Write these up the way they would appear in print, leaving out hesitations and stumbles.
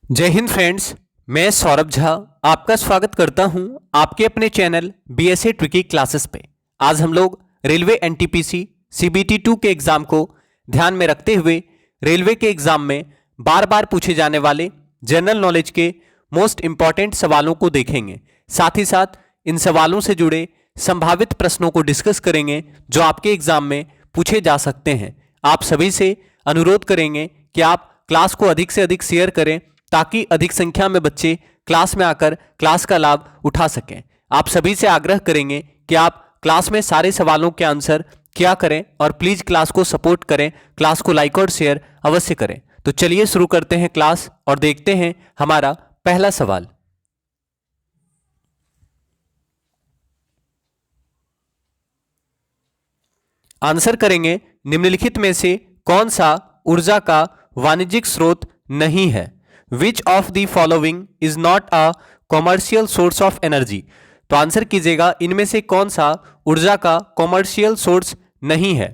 जय हिंद फ्रेंड्स। मैं सौरभ झा आपका स्वागत करता हूं आपके अपने चैनल बीएसए ट्रिकी क्लासेस पे। आज हम लोग रेलवे एनटीपीसी सीबीटी 2 के एग्जाम को ध्यान में रखते हुए रेलवे के एग्जाम में बार बार पूछे जाने वाले जनरल नॉलेज के मोस्ट इंपॉर्टेंट सवालों को देखेंगे। साथ ही साथ इन सवालों से जुड़े संभावित प्रश्नों को डिस्कस करेंगे जो आपके एग्जाम में पूछे जा सकते हैं। आप सभी से अनुरोध करेंगे कि आप क्लास को अधिक से अधिक शेयर करें ताकि अधिक संख्या में बच्चे क्लास में आकर क्लास का लाभ उठा सकें। आप सभी से आग्रह करेंगे कि आप क्लास में सारे सवालों के आंसर किया करें और प्लीज क्लास को सपोर्ट करें, क्लास को लाइक और शेयर अवश्य करें। तो चलिए शुरू करते हैं क्लास और देखते हैं हमारा पहला सवाल। आंसर करेंगे निम्नलिखित में से कौन सा ऊर्जा का वाणिज्यिक स्रोत नहीं है। Which of the following is not a commercial source of energy? तो आंसर कीजिएगा इनमें से कौन सा ऊर्जा का कॉमर्शियल सोर्स नहीं है।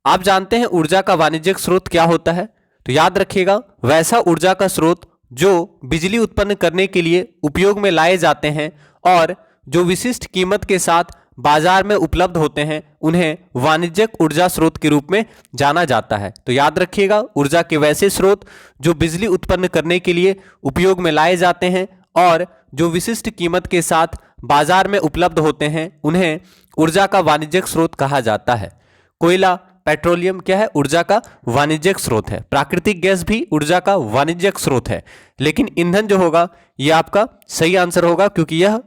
आप जानते हैं ऊर्जा का वाणिज्यिक स्रोत क्या होता है, तो याद रखिएगा वैसा ऊर्जा का स्रोत जो बिजली उत्पन्न करने के लिए उपयोग में लाए जाते हैं और जो विशिष्ट कीमत के साथ बाजार में उपलब्ध होते हैं उन्हें वाणिज्यिक ऊर्जा स्रोत के रूप में जाना जाता है। तो याद रखिएगा ऊर्जा के वैसे स्रोत जो बिजली उत्पन्न करने के लिए उपयोग में लाए जाते हैं और जो विशिष्ट कीमत के साथ बाजार में उपलब्ध होते हैं उन्हें ऊर्जा का वाणिज्यिक स्रोत कहा जाता है। कोयला, पेट्रोलियम क्या है? ऊर्जा का वाणिज्यिक स्रोत है। प्राकृतिक गैस भी ऊर्जा का वाणिज्यिक स्रोत है, लेकिन ईंधन जो होगा यह आपका सही आंसर होगा क्योंकि यह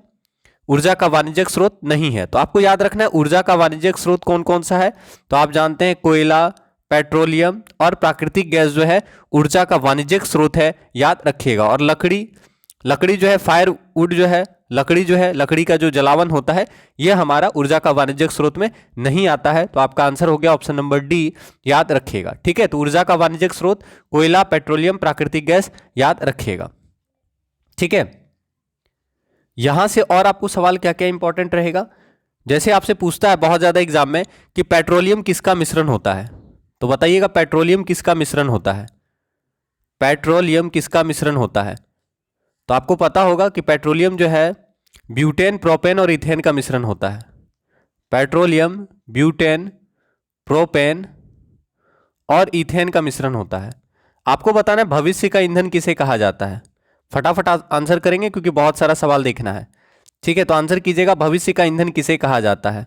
ऊर्जा का वाणिज्यिक स्रोत नहीं है। तो आपको याद रखना है ऊर्जा का वाणिज्यिक स्रोत कौन कौन सा है। तो आप जानते हैं कोयला, पेट्रोलियम और प्राकृतिक गैस जो है ऊर्जा का वाणिज्यिक स्रोत है, याद रखिएगा। और लकड़ी जो है, फायरवुड जो है, लकड़ी का जो जलावन होता है यह हमारा ऊर्जा का वाणिज्यिक स्रोत में नहीं आता है। तो आपका आंसर हो गया ऑप्शन नंबर डी, याद रखिएगा। ठीक है, तो ऊर्जा का वाणिज्यिक स्रोत कोयला, पेट्रोलियम, प्राकृतिक गैस, याद रखिएगा। ठीक है, यहां से और आपको सवाल क्या क्या इंपॉर्टेंट रहेगा, जैसे आपसे पूछता है बहुत ज्यादा एग्जाम में कि पेट्रोलियम किसका मिश्रण होता है, तो बताइएगा पेट्रोलियम किसका मिश्रण होता है। पेट्रोलियम किसका मिश्रण होता है? तो आपको पता होगा कि पेट्रोलियम जो है ब्यूटेन, प्रोपेन और इथेन का मिश्रण होता है। पेट्रोलियम ब्यूटेन, प्रोपेन और इथेन का मिश्रण होता है। आपको बताना है भविष्य का ईंधन किसे कहा जाता है। फटाफट आंसर करेंगे क्योंकि बहुत सारा सवाल देखना है। ठीक है, तो आंसर कीजिएगा भविष्य का ईंधन किसे कहा जाता है।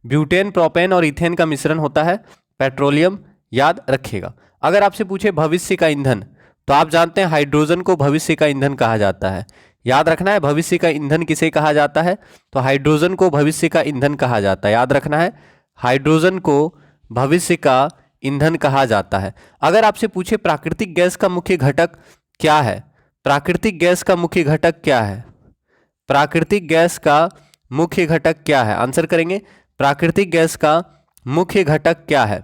ब्यूटेन, प्रोपेन और इथेन का मिश्रण होता है पेट्रोलियम, याद रखिएगा। अगर आपसे पूछे भविष्य का ईंधन, तो आप जानते हैं हाइड्रोजन को भविष्य का ईंधन कहा जाता है। याद रखना है भविष्य का ईंधन किसे कहा जाता है, तो हाइड्रोजन को भविष्य का ईंधन कहा जाता है। याद रखना है हाइड्रोजन को भविष्य का ईंधन कहा जाता है। अगर आपसे पूछे प्राकृतिक गैस का मुख्य घटक क्या है, प्राकृतिक गैस का मुख्य घटक क्या है, प्राकृतिक गैस का मुख्य घटक क्या है, आंसर करेंगे प्राकृतिक गैस का मुख्य घटक क्या है।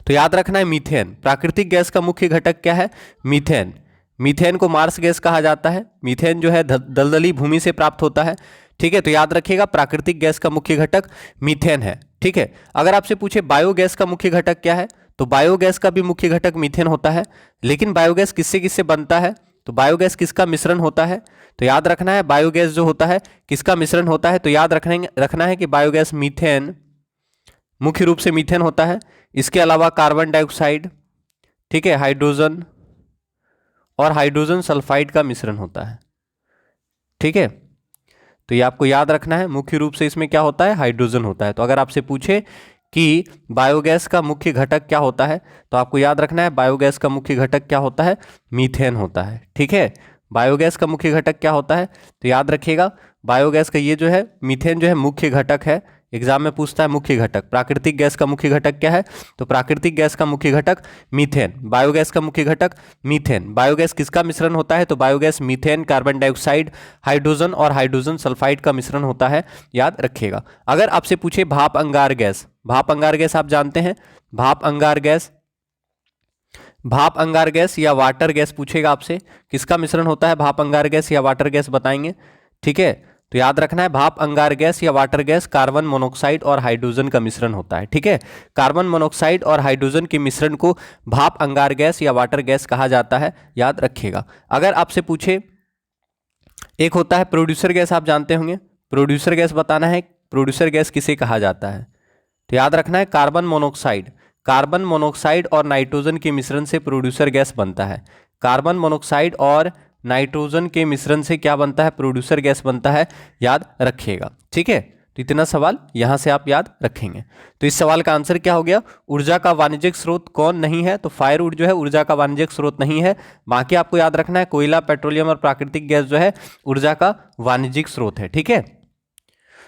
तो याद रखना है मीथेन। प्राकृतिक गैस का मुख्य घटक क्या है? मीथेन। मीथेन को मार्स गैस कहा जाता है। मीथेन जो है दलदली भूमि से प्राप्त होता है। ठीक है, तो याद रखिएगा प्राकृतिक गैस का मुख्य घटक मीथेन है। ठीक है, अगर आपसे पूछे बायोगैस का मुख्य घटक क्या है, तो बायोगैस का भी मुख्य घटक मीथेन होता है। लेकिन बायोगैस किससे किससे बनता है, तो बायोगैस किसका मिश्रण होता है, तो याद रखना है बायोगैस जो होता है किसका मिश्रण होता है, तो याद रखना है कि बायोगैस मीथेन, मुख्य रूप से मीथेन होता है। इसके अलावा कार्बन डाइऑक्साइड, ठीक है, हाइड्रोजन और हाइड्रोजन सल्फाइड का मिश्रण होता है। ठीक है, तो ये आपको याद रखना है मुख्य रूप से इसमें क्या होता है, हाइड्रोजन होता है। तो अगर आपसे पूछे कि बायोगैस का मुख्य घटक क्या होता है, तो आपको याद रखना है बायोगैस का मुख्य घटक क्या होता है, मीथेन होता है। ठीक है, बायोगैस का मुख्य घटक क्या होता है, तो याद रखिएगा बायोगैस का ये जो है मीथेन जो है मुख्य घटक है। एग्जाम में पूछता है मुख्य घटक। प्राकृतिक गैस का मुख्य घटक क्या है, तो प्राकृतिक गैस का मुख्य घटक मीथेन। बायोगैस का मुख्य घटक मीथेन। बायोगैस किसका मिश्रण होता है, तो biogas methane, carbon dioxide, hydrogen और हाइड्रोजन सल्फाइड का मिश्रण होता है, याद रखिएगा। अगर आपसे पूछे भाप अंगार गैस, भाप अंगार गैस आप जानते हैं, भाप अंगार गैस या वाटर गैस पूछेगा आपसे, किसका मिश्रण होता है भाप अंगार गैस या वाटर गैस, बताएंगे। ठीक है, तो तो याद रखना है भाप अंगार गैस या वाटर गैस कार्बन मोनोऑक्साइड और हाइड्रोजन का मिश्रण होता है। ठीक है, कार्बन मोनोऑक्साइड और हाइड्रोजन के मिश्रण को भाप अंगार गैस या वाटर गैस कहा जाता है, याद रखिएगा। अगर आपसे पूछे, एक होता है प्रोड्यूसर गैस, आप जानते होंगे, प्रोड्यूसर गैस बताना है, प्रोड्यूसर गैस किसे कहा जाता है, तो याद रखना है कार्बन मोनोऑक्साइड, कार्बन मोनोऑक्साइड और नाइट्रोजन के मिश्रण से प्रोड्यूसर गैस बनता है। कार्बन मोनोऑक्साइड और नाइट्रोजन के मिश्रण से क्या बनता है, प्रोड्यूसर गैस बनता है, याद रखिएगा। ठीक है, तो इतना सवाल यहां से आप याद रखेंगे। तो इस सवाल का आंसर क्या हो गया, ऊर्जा का वाणिज्यिक स्रोत कौन नहीं है, तो फायरवुड जो है ऊर्जा का वाणिज्यिक स्रोत नहीं है। बाकी आपको याद रखना है कोयला, पेट्रोलियम और प्राकृतिक गैस जो है ऊर्जा का वाणिज्यिक स्रोत है। ठीक है,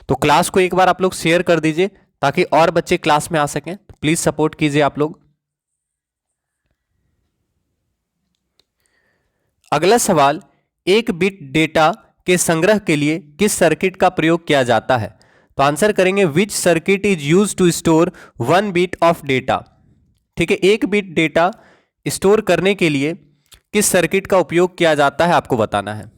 तो क्लास को एक बार आप लोग शेयर कर दीजिए ताकि और बच्चे क्लास में आ सकें। प्लीज सपोर्ट कीजिए आप लोग। अगला सवाल, एक बिट डेटा के संग्रह के लिए किस सर्किट का प्रयोग किया जाता है, तो आंसर करेंगे which circuit is use to store 1 bit of data. ठीक है, एक बिट डेटा स्टोर करने के लिए किस सर्किट का उपयोग किया जाता है आपको बताना है।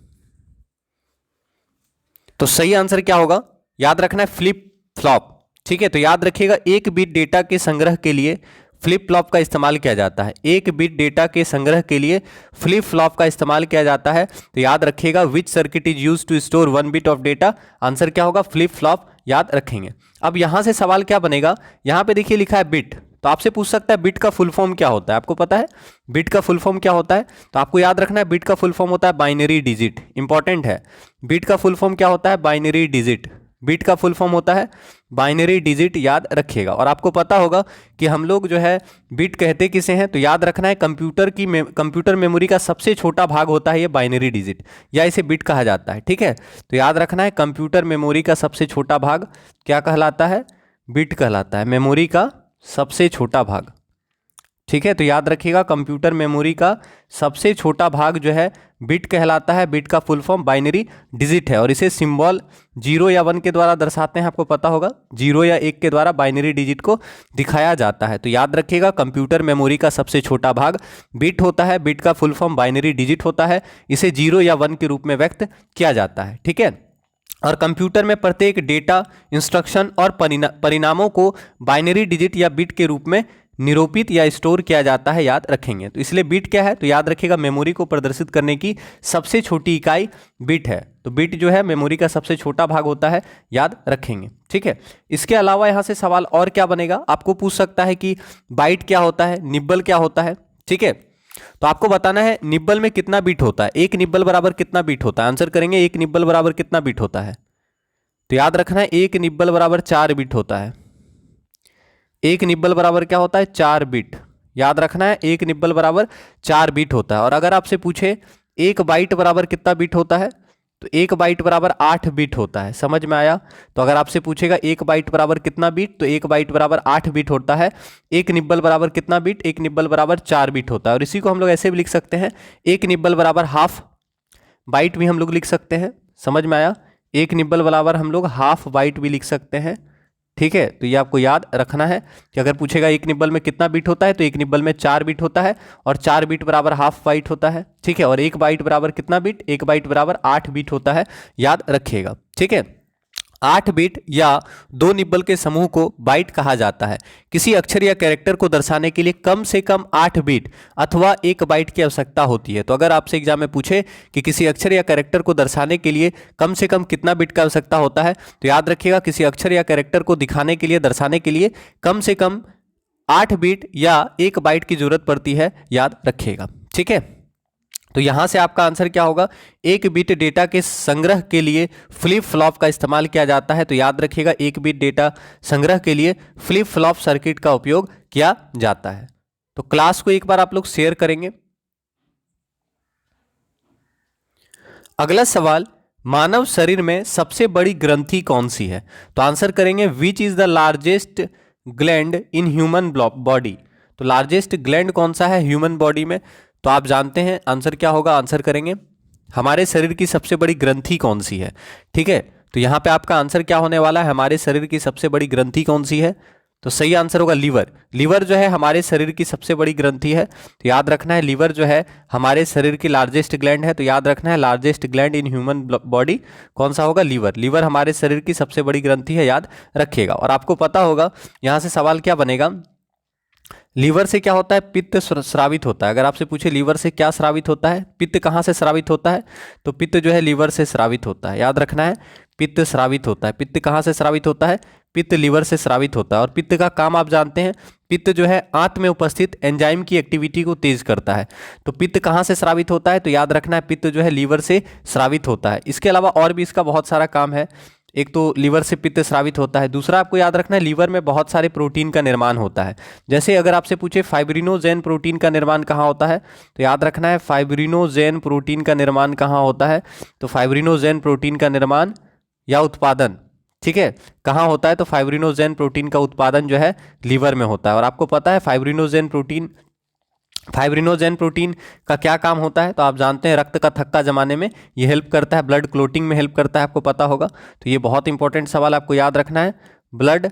तो सही आंसर क्या होगा, याद रखना है फ्लिप फ्लॉप। ठीक है, तो याद रखिएगा एक बिट डेटा के संग्रह के लिए फ्लिप फ्लॉप का इस्तेमाल किया जाता है। एक बिट डेटा के संग्रह के लिए फ्लिप फ्लॉप का इस्तेमाल किया जाता है। तो याद रखिएगा which circuit is use to store 1 bit of data, answer क्या होगा, फ्लिप फ्लॉप, याद रखेंगे। अब यहां से सवाल क्या बनेगा, यहां पे देखिए लिखा है बिट, तो आपसे पूछ सकता है बिट का फुल फॉर्म क्या होता है, आपको पता है बिट का फुल फॉर्म क्या होता है, तो आपको याद रखना है बिट का फुल फॉर्म होता है बाइनरी डिजिट, इंपॉर्टेंट है। बिट का फुल फॉर्म क्या होता है, बाइनरी डिजिट, बिट का फुल फॉर्म होता है बाइनरी डिजिट, याद रखिएगा। और आपको पता होगा कि हम लोग जो है बिट कहते किसे हैं, तो याद रखना है कंप्यूटर मेमोरी का सबसे छोटा भाग होता है ये बाइनरी डिजिट, या इसे बिट कहा जाता है। ठीक है, तो याद रखना है कंप्यूटर मेमोरी का सबसे छोटा भाग क्या कहलाता है, बिट कहलाता है, मेमोरी का सबसे छोटा भाग। ठीक है, तो याद रखिएगा कंप्यूटर मेमोरी का सबसे छोटा भाग जो है बिट कहलाता है, बिट का फुल फॉर्म बाइनरी डिजिट है, और इसे सिंबल 0 या 1 के द्वारा दर्शाते हैं, आपको पता होगा 0 या 1 के द्वारा बाइनरी डिजिट को दिखाया जाता है। तो याद रखिएगा कंप्यूटर मेमोरी का सबसे छोटा भाग बिट होता है, बिट का फुल फॉर्म बाइनरी डिजिट होता है, इसे 0 या 1 के रूप में व्यक्त किया जाता है। ठीक है, और कंप्यूटर में प्रत्येक डेटा, इंस्ट्रक्शन और परिणामों को बाइनरी डिजिट या बिट के रूप में निरूपित या स्टोर किया जाता है, याद रखेंगे। तो इसलिए बिट क्या है, तो याद रखिएगा मेमोरी को प्रदर्शित करने की सबसे छोटी इकाई बिट है। तो बिट जो है मेमोरी का सबसे छोटा भाग होता है, याद रखेंगे। ठीक है, इसके अलावा यहाँ से सवाल और क्या बनेगा, आपको पूछ सकता है कि बाइट क्या होता है, निब्बल क्या होता है। ठीक है, तो आपको बताना है निब्बल में कितना बिट होता है, एक निब्बल बराबर कितना बिट होता है, आंसर करेंगे एक निब्बल बराबर कितना बिट होता है, तो याद रखना है एक निब्बल बराबर 4 बिट होता है। एक निब्बल बराबर क्या होता है, 4 बिट, याद रखना है एक निब्बल बराबर 4 बिट होता है। और अगर आपसे पूछे एक बाइट बराबर कितना बिट होता है, तो एक बाइट बराबर 8 बिट होता है, समझ में आया। तो अगर आपसे पूछेगा एक बाइट बराबर कितना बिट, तो एक बाइट बराबर 8 बिट होता है। एक निब्बल बराबर कितना बिट, एक निब्बल बराबर 4 बिट होता है। और इसी को हम लोग ऐसे भी लिख सकते हैं, एक निब्बल बराबर हाफ बाइट भी हम लोग लिख सकते हैं, समझ में आया। एक निब्बल बराबर हम लोग हाफ बाइट भी लिख सकते हैं। ठीक है, तो ये आपको याद रखना है कि अगर पूछेगा एक निब्बल में कितना बिट होता है, तो एक निब्बल में 4 बिट होता है, और 4 बिट बराबर हाफ बाइट होता है। ठीक है, और एक बाइट बराबर कितना बिट, एक बाइट बराबर 8 बिट होता है, याद रखिएगा। ठीक है, 8 बिट या 2 निब्बल के समूह को बाइट कहा जाता है। किसी अक्षर या कैरेक्टर को दर्शाने के लिए कम से कम 8 बिट अथवा 1 बाइट की आवश्यकता होती है। तो अगर आपसे एग्जाम में पूछे कि किसी अक्षर या कैरेक्टर को दर्शाने के लिए कम से कम कितना बिट की आवश्यकता होता है, तो याद रखिएगा किसी अक्षर या कैरेक्टर को दिखाने के लिए, दर्शाने के लिए कम से कम 8 बिट या 1 बाइट की जरूरत पड़ती है, याद रखिएगा। ठीक है, तो यहां से आपका आंसर क्या होगा, एक बिट डेटा के संग्रह के लिए फ्लिप फ्लॉप का इस्तेमाल किया जाता है। तो याद रखिएगा एक बिट डेटा संग्रह के लिए फ्लिप फ्लॉप सर्किट का उपयोग किया जाता है। तो क्लास को एक बार आप लोग शेयर करेंगे। अगला सवाल, मानव शरीर में सबसे बड़ी ग्रंथि कौन सी है, तो आंसर करेंगे which is the largest gland in human body. तो लार्जेस्ट ग्लैंड कौन सा है ह्यूमन बॉडी में, तो आप जानते हैं आंसर क्या होगा, आंसर करेंगे हमारे शरीर की सबसे बड़ी ग्रंथि कौन सी है। ठीक है, तो यहां पे आपका आंसर क्या होने वाला है, हमारे शरीर की सबसे बड़ी ग्रंथि कौन सी है, तो सही आंसर होगा लीवर। लीवर जो है हमारे शरीर की सबसे बड़ी ग्रंथि है, तो याद रखना है लीवर जो है हमारे शरीर की लार्जेस्ट ग्लैंड है, तो याद रखना है largest gland in human body कौन सा होगा, लीवर। लीवर हमारे शरीर की सबसे बड़ी ग्रंथि है, याद रखिएगा। और आपको पता होगा यहाँ से सवाल क्या बनेगा, लीवर से क्या होता है, पित्त स्रावित होता है। अगर आपसे पूछे लीवर से क्या स्रावित होता है, पित्त कहाँ से स्रावित होता है, तो पित्त जो है लीवर से स्रावित होता है, याद रखना है पित्त स्रावित होता है। पित्त कहाँ से स्रावित होता है, पित्त लीवर से स्रावित होता है। और पित्त का काम आप जानते हैं, पित्त जो है आंत में उपस्थित एंजाइम की एक्टिविटी को तेज करता है। तो पित्त कहाँ से स्रावित होता है, तो याद रखना है पित्त जो है लीवर से स्रावित होता है। इसके अलावा और भी इसका बहुत सारा काम है, एक तो लीवर से पित्त स्रावित होता है, दूसरा आपको याद रखना है लीवर में बहुत सारे प्रोटीन का निर्माण होता है। जैसे अगर आपसे पूछे फाइब्रिनोजेन प्रोटीन का निर्माण कहाँ होता है, तो याद रखना है फाइब्रिनोजेन प्रोटीन का निर्माण कहाँ होता है, तो फाइब्रिनोजेन प्रोटीन का निर्माण या उत्पादन, ठीक है, कहाँ होता है, तो फाइब्रिनोजेन प्रोटीन का उत्पादन जो है लीवर में होता है। और आपको पता है फाइब्रिनोजेन प्रोटीन का क्या काम होता है, तो आप जानते हैं रक्त का थक्का जमाने में ये हेल्प करता है, ब्लड क्लोटिंग में हेल्प करता है, आपको पता होगा। तो ये बहुत इंपॉर्टेंट सवाल आपको याद रखना है, ब्लड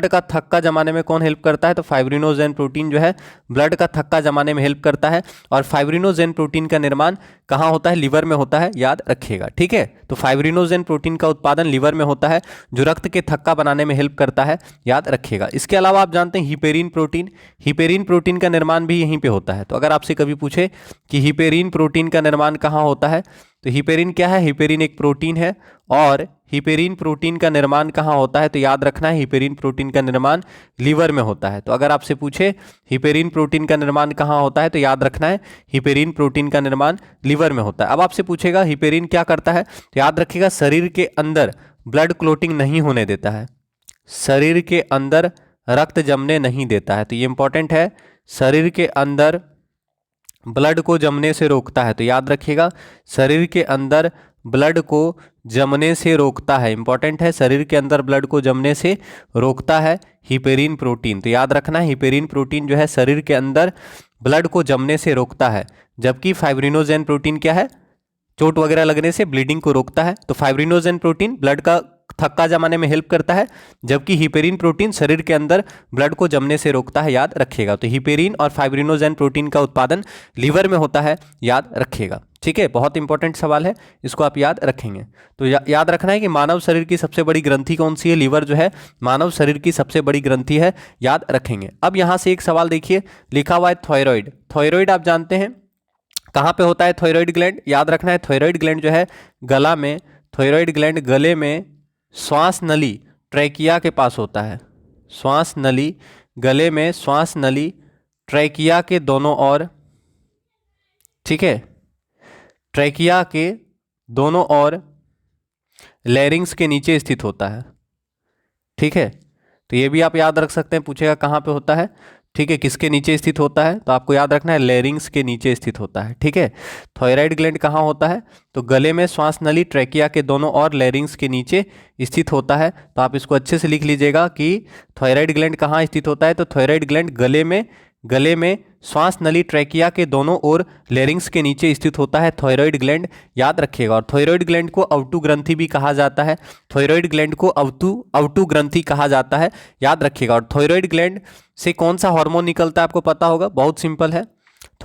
का थक्का जमाने में कौन हेल्प करता है, तो फाइब्रिनोजेन प्रोटीन जो है ब्लड का थक्का जमाने में हेल्प करता है। और फाइब्रिनोजेन प्रोटीन का निर्माण कहाँ होता है, लीवर में होता है, याद रखिएगा, ठीक है। तो फाइब्रिनोजेन प्रोटीन का उत्पादन लीवर में होता है, जो रक्त के थक्का बनाने में हेल्प करता है, याद रखिएगा। इसके अलावा आप जानते हैं हिपेरिन प्रोटीन का निर्माण भी यहीं पे होता है। तो अगर आपसे कभी पूछे कि हिपेरिन प्रोटीन का निर्माण कहाँ होता है, तो हिपेरिन क्या है, हिपेरिन एक प्रोटीन है, और हिपेरिन प्रोटीन का निर्माण कहाँ होता है, तो याद रखना है हिपेरिन प्रोटीन का निर्माण लीवर में होता है। तो अगर आपसे पूछे हिपेरिन प्रोटीन का निर्माण कहाँ होता है, तो याद रखना है हिपेरिन प्रोटीन का निर्माण लीवर में होता है। अब आपसे पूछेगा हिपेरिन क्या करता है, तो याद रखिएगा शरीर के अंदर ब्लड क्लोटिंग नहीं होने देता है, शरीर के अंदर रक्त जमने नहीं देता है। तो ये इंपॉर्टेंट है, शरीर के अंदर ब्लड को जमने से रोकता है। तो याद रखिएगा शरीर के अंदर ब्लड को जमने से रोकता है, इंपॉर्टेंट है, शरीर के अंदर ब्लड को जमने से रोकता है हिपेरिन प्रोटीन। तो याद रखना है हिपेरिन प्रोटीन जो है शरीर के अंदर ब्लड को जमने से रोकता है, जबकि फाइब्रिनोजेन प्रोटीन क्या है, चोट वगैरह लगने से ब्लीडिंग को रोकता है। तो फाइब्रिनोजेन प्रोटीन ब्लड का थक्का जमाने में हेल्प करता है, जबकि हिपेरिन प्रोटीन शरीर के अंदर ब्लड को जमने से रोकता है, याद रखिएगा। तो हिपेरिन और फाइब्रिनोजेन प्रोटीन का उत्पादन लीवर में होता है, याद रखिएगा, ठीक है। बहुत इंपॉर्टेंट सवाल है, इसको आप याद रखेंगे। तो याद रखना है कि मानव शरीर की सबसे बड़ी ग्रंथि कौन सी है, लीवर जो है मानव शरीर की सबसे बड़ी ग्रंथि है, याद रखेंगे। अब यहाँ से एक सवाल देखिए, लिखा हुआ है थायराइड। थायराइड आप जानते हैं कहाँ पे होता है, थायराइड ग्लैंड, याद रखना है थायराइड ग्लैंड जो है गला में, थायराइड ग्लैंड गले में श्वास नली ट्रैकिया के पास होता है, श्वास नली गले में, श्वास नली ट्रैकिया के दोनों ओर, ठीक है, ट्रैकिया के दोनों ओर लैरिंग्स के नीचे स्थित होता है, ठीक है। तो ये भी आप याद रख सकते हैं, पूछेगा कहाँ पे होता है, ठीक है, किसके नीचे स्थित होता है, तो आपको याद रखना है लैरिंग्स के नीचे स्थित होता है, ठीक है। थायराइड ग्लैंड कहाँ होता है, तो गले में, श्वास नली ट्रैकिया के दोनों और लैरिंग्स के नीचे स्थित होता है। तो आप इसको अच्छे से लिख लीजिएगा कि थायराइड ग्लैंड कहाँ स्थित होता है, तो थायराइड ग्लैंड गले में श्वास नली ट्रैकिया के दोनों ओर लैरिंग्स के नीचे स्थित होता है थायराइड ग्लैंड, याद रखिएगा। और थायराइड ग्लैंड को अवटु ग्रंथि भी कहा जाता है, थायराइड ग्लैंड को अवटु ग्रंथि कहा जाता है, याद रखिएगा। और थायराइड ग्लैंड से कौन सा हार्मोन निकलता है आपको पता होगा, बहुत सिंपल है,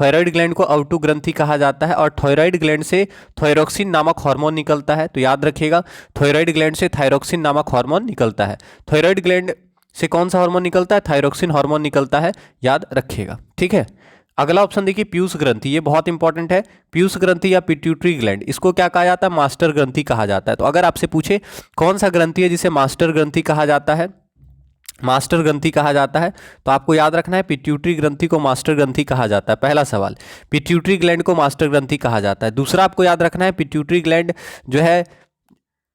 थायराइड ग्लैंड को अवटु ग्रंथि कहा जाता है। और थायराइड ग्लैंड से थायरोक्सिन नामक हार्मोन निकलता है, तो याद रखिएगा थायराइड ग्लैंड से थायरोक्सिन नामक हार्मोन निकलता है। थायराइड ग्लैंड से कौन सा हार्मोन निकलता है, थायरोक्सिन हार्मोन निकलता है, याद रखिएगा, ठीक है। अगला ऑप्शन देखिए पीयूष ग्रंथि, ये बहुत इंपॉर्टेंट है, पीयूष ग्रंथि या पिट्यूटरी ग्लैंड, इसको क्या कहा जाता है, मास्टर ग्रंथि कहा जाता है। तो अगर आपसे पूछे कौन सा ग्रंथि है जिसे मास्टर ग्रंथि कहा जाता है, मास्टर ग्रंथि कहा जाता है, तो आपको याद रखना है पिट्यूटरी ग्रंथि को मास्टर ग्रंथि कहा जाता है। पहला सवाल, पिट्यूटरी ग्लैंड को मास्टर ग्रंथि कहा जाता है। दूसरा आपको याद रखना है पिट्यूटरी ग्लैंड जो है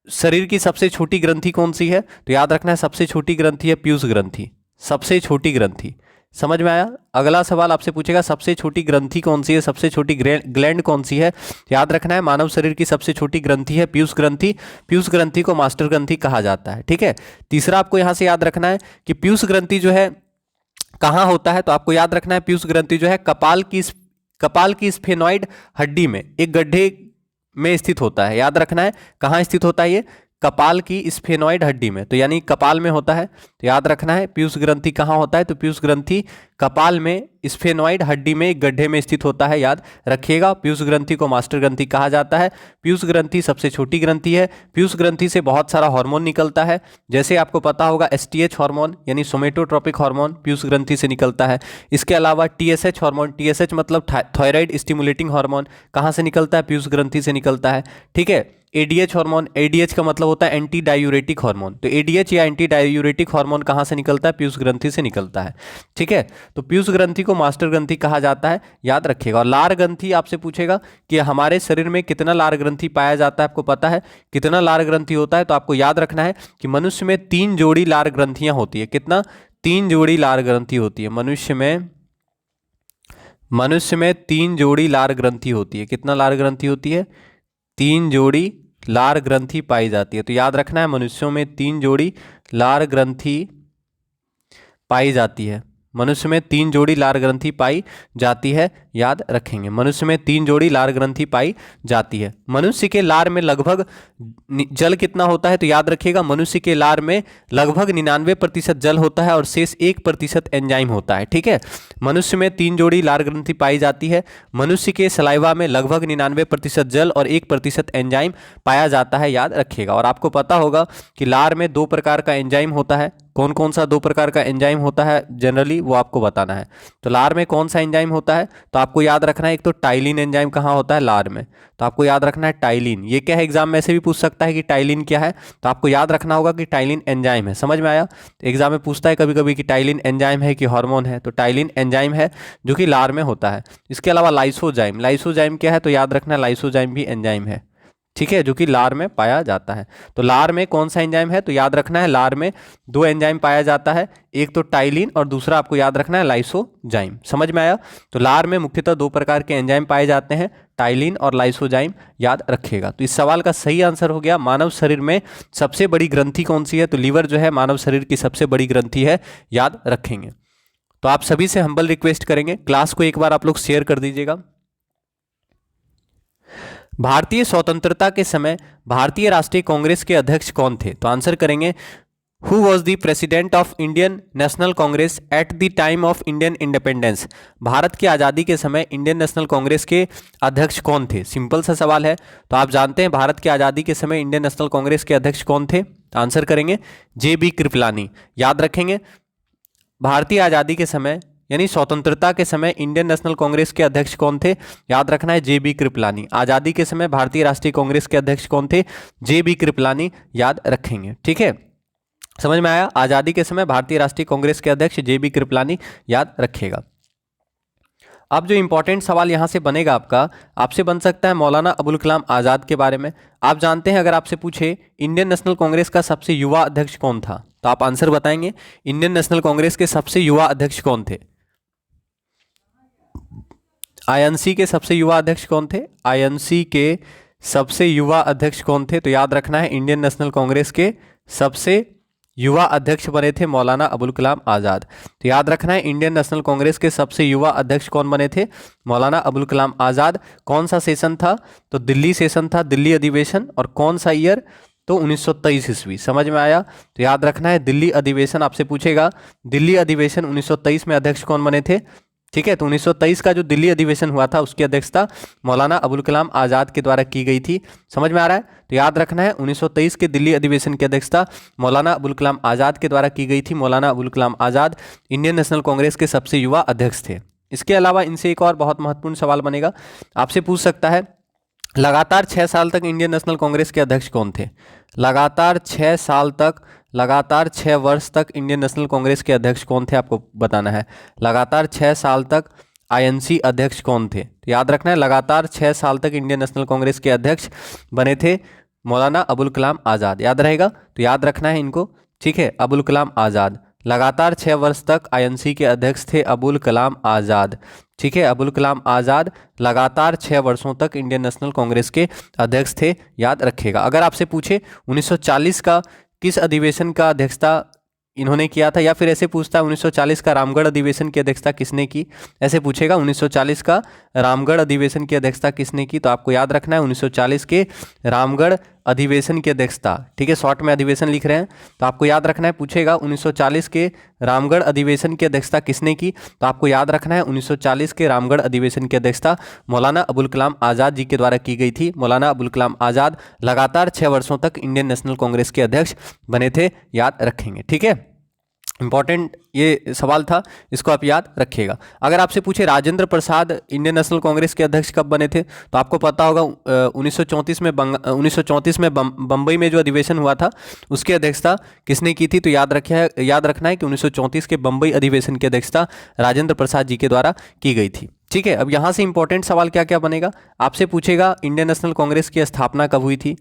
शरीर की सबसे छोटी ग्रंथि कौन सी है, तो याद रखना है सबसे छोटी ग्रंथि है पीयूष ग्रंथि, सबसे छोटी ग्रंथि, समझ में आया। अगला सवाल आपसे पूछेगा सबसे छोटी ग्रंथि कौन सी है, सबसे छोटी ग्लैंड कौन सी है, याद रखना है मानव शरीर की सबसे छोटी ग्रंथि है पीयूष ग्रंथि, पीयूष ग्रंथि को मास्टर ग्रंथि कहा जाता है, ठीक है। तीसरा आपको यहां से याद रखना है कि पीयूष ग्रंथि जो है कहाँ होता है, तो आपको याद रखना है पीयूष ग्रंथि जो है कपाल की स्फेनॉइड हड्डी में एक गड्ढे में स्थित होता है, याद रखना है कहाँ स्थित होता है, ये कपाल की स्फेनॉइड हड्डी में, तो यानी कपाल में होता है, तो याद रखना है। पीयूष ग्रंथि कहाँ होता है, तो पीयूष ग्रंथि कपाल में स्फेनॉइड हड्डी में एक गड्ढे में स्थित होता है, याद रखिएगा। पीयूष ग्रंथि को मास्टर ग्रंथि कहा जाता है। पीयूष ग्रंथि सबसे छोटी ग्रंथि है। पीयूष ग्रंथि से बहुत सारा हार्मोन निकलता है, जैसे आपको पता होगा एसटीएच हार्मोन यानी सोमेटोट्रोपिक हार्मोन पीयूष ग्रंथि से निकलता है। इसके अलावा टीएसएच हार्मोन, टीएसएच मतलब थायराइड स्टिमुलेटिंग हार्मोन, कहाँ से निकलता है, पीयूष ग्रंथि से निकलता है, ठीक है। एडीएच हार्मोन, एडीएच का मतलब होता है एंटी डायूरेटिक हार्मोन, तो एडीएच या एंटी डायूरेटिक हार्मोन कहाँ से निकलता है, पीयूष ग्रंथि से निकलता है, ठीक है। तो पीयूष ग्रंथि को मास्टर ग्रंथि कहा जाता है, याद रखिएगा। और लार ग्रंथि आपसे पूछेगा कि हमारे शरीर में कितना लार ग्रंथि पाया जाता है, आपको पता है कितना लार ग्रंथि होता है, तो आपको याद रखना है कि मनुष्य में 3 जोड़ी लार ग्रंथियां होती है। कितना, 3 जोड़ी लार ग्रंथि होती है मनुष्य में 3 जोड़ी लार ग्रंथि होती है। कितना लार ग्रंथि होती है, 3 जोड़ी लार ग्रंथि पाई जाती है। तो याद रखना है मनुष्यों में 3 जोड़ी लार ग्रंथि पाई जाती है। मनुष्य में 3 जोड़ी लार ग्रंथि पाई जाती है, याद रखेंगे। मनुष्य में 3 जोड़ी लार ग्रंथि पाई जाती है। मनुष्य के लार में लगभग जल कितना होता है, तो याद रखिएगा मनुष्य के लार में लगभग 99% जल होता है और शेष 1% एंजाइम होता है, ठीक है। मनुष्य में 3 जोड़ी लार ग्रंथि पाई जाती है। मनुष्य के सलाइवा में लगभग 99% जल और 1% एंजाइम पाया जाता है, याद रखिएगा। और आपको पता होगा कि लार में 2 प्रकार का एंजाइम होता है। कौन कौन सा 2 प्रकार का एंजाइम होता है जनरली, वो आपको बताना है। तो लार में कौन सा एंजाइम होता है, तो आपको याद रखना है, एक तो टाइलिन एंजाइम कहाँ होता है, लार में, तो आपको याद रखना है टाइलिन। ये क्या है, एग्जाम में से भी पूछ सकता है कि टाइलिन क्या है, तो आपको याद रखना होगा कि टाइलिन एंजाइम है। समझ में आया, तो एग्जाम में पूछता है कभी कभी कि टाइलिन एंजाइम है कि हार्मोन है, तो टाइलिन एंजाइम है जो कि लार में होता है। इसके अलावा लाइसोजाइम, लाइसोजाइम क्या है, तो याद रखना लाइसोजाइम भी एंजाइम है, ठीक है, जो कि लार में पाया जाता है। तो लार में कौन सा एंजाइम है, तो याद रखना है लार में 2 एंजाइम पाया जाता है, एक तो टाइलिन और दूसरा आपको याद रखना है लाइसोजाइम। समझ में आया, तो लार में मुख्यतः 2 प्रकार के एंजाइम पाए जाते हैं, टाइलिन और लाइसोजाइम, याद रखिएगा। तो इस सवाल का सही आंसर हो गया मानव शरीर में सबसे बड़ी ग्रंथि कौन सी है, तो लीवर जो है मानव शरीर की सबसे बड़ी ग्रंथि है, याद रखेंगे। तो आप सभी से हम्बल रिक्वेस्ट करेंगे, क्लास को एक बार आप लोग शेयर कर दीजिएगा। भारतीय स्वतंत्रता के समय भारतीय राष्ट्रीय कांग्रेस के अध्यक्ष कौन थे, तो आंसर करेंगे who was the president of Indian national Congress at the time of Indian independence. Bharat की आज़ादी के समय इंडियन नेशनल कांग्रेस के अध्यक्ष कौन थे, सिंपल सा सवाल है। तो आप जानते हैं भारत की आज़ादी के समय इंडियन नेशनल कांग्रेस के अध्यक्ष कौन थे, तो आंसर करेंगे JB कृपलानी। याद रखेंगे भारतीय आज़ादी के समय यानी स्वतंत्रता के समय इंडियन नेशनल कांग्रेस के अध्यक्ष कौन थे, याद रखना है JB कृपलानी। आज़ादी के समय भारतीय राष्ट्रीय कांग्रेस के अध्यक्ष कौन थे, JB कृपलानी, याद रखेंगे, ठीक है। समझ में आया, आज़ादी के समय भारतीय राष्ट्रीय कांग्रेस के अध्यक्ष JB कृपलानी, याद रखिएगा। अब जो इंपॉर्टेंट सवाल यहाँ से बनेगा आपसे बन सकता है मौलाना अबुल कलाम आज़ाद के बारे में। आप जानते हैं अगर आपसे पूछे इंडियन नेशनल कांग्रेस का सबसे युवा अध्यक्ष कौन था, तो आप आंसर बताएंगे इंडियन नेशनल कांग्रेस के सबसे युवा अध्यक्ष कौन थे। INC के सबसे युवा अध्यक्ष कौन थे, INC के सबसे युवा अध्यक्ष कौन थे, तो याद रखना है इंडियन नेशनल कांग्रेस के सबसे युवा अध्यक्ष बने थे मौलाना अबुल कलाम आज़ाद। तो याद रखना है इंडियन नेशनल कांग्रेस के सबसे युवा अध्यक्ष कौन बने थे, मौलाना अबुल कलाम आज़ाद। कौन सा सेशन था, तो दिल्ली सेशन था, दिल्ली अधिवेशन। और कौन सा ईयर, तो 1923 ईस्वी। समझ में आया, तो याद रखना है दिल्ली अधिवेशन आपसे पूछेगा, दिल्ली अधिवेशन 1923 में अध्यक्ष कौन बने थे, ठीक है। तो 1923 का जो दिल्ली अधिवेशन हुआ था उसकी अध्यक्षता मौलाना अबुल कलाम आज़ाद के द्वारा की गई थी। समझ में आ रहा है, तो याद रखना है 1923 के दिल्ली अधिवेशन की अध्यक्षता मौलाना अबुल कलाम आज़ाद के द्वारा की गई थी। मौलाना अबुल कलाम आज़ाद इंडियन नेशनल कांग्रेस के सबसे युवा अध्यक्ष थे। इसके अलावा इनसे एक और बहुत महत्वपूर्ण सवाल बनेगा, आपसे पूछ सकता है लगातार 6 साल तक इंडियन नेशनल कांग्रेस के अध्यक्ष कौन थे। लगातार 6 साल तक, लगातार 6 वर्ष तक इंडियन नेशनल कांग्रेस के अध्यक्ष कौन थे, आपको बताना है। लगातार 6 साल तक INC अध्यक्ष कौन थे, तो याद रखना है लगातार 6 साल तक इंडियन नेशनल कांग्रेस के अध्यक्ष बने थे मौलाना अबुल कलाम आज़ाद। याद रहेगा, तो याद रखना है इनको, ठीक है। अबुल कलाम आज़ाद लगातार 6 वर्ष तक INC के अध्यक्ष थे अबुल कलाम आज़ाद, ठीक है। अबुल कलाम आज़ाद लगातार 6 वर्षों तक इंडियन नेशनल कांग्रेस के अध्यक्ष थे, याद रखिएगा। अगर आपसे पूछे 1940 का किस अधिवेशन का अध्यक्षता इन्होंने किया था, या फिर ऐसे पूछता है 1940 का रामगढ़ अधिवेशन की अध्यक्षता किसने की, ऐसे पूछेगा 1940 का रामगढ़ अधिवेशन की अध्यक्षता किसने की, तो आपको याद रखना है 1940 के रामगढ़ अधिवेशन की अध्यक्षता, ठीक है, शॉर्ट में अधिवेशन लिख रहे हैं तो आपको याद रखना है, पूछेगा 1940 के रामगढ़ अधिवेशन की अध्यक्षता किसने की, तो आपको याद रखना है 1940 के रामगढ़ अधिवेशन की अध्यक्षता मौलाना अबुल कलाम आज़ाद जी के द्वारा की गई थी। मौलाना अबुल कलाम आज़ाद लगातार 6 वर्षों तक इंडियन नेशनल कांग्रेस के अध्यक्ष बने थे, याद रखेंगे, ठीक है। इंपॉर्टेंट ये सवाल था, इसको आप याद रखिएगा। अगर आपसे पूछे राजेंद्र प्रसाद इंडियन नेशनल कांग्रेस के अध्यक्ष कब बने थे, तो आपको पता होगा 1934 में बम्बई में जो अधिवेशन हुआ था उसकी अध्यक्षता किसने की थी, तो याद रखना है कि 1934 के बम्बई अधिवेशन की अध्यक्षता राजेंद्र प्रसाद जी के द्वारा की गई थी, ठीक है। अब यहाँ से इंपॉर्टेंट सवाल क्या क्या बनेगा, आपसे पूछेगा इंडियन नेशनल कांग्रेस की स्थापना कब हुई थी,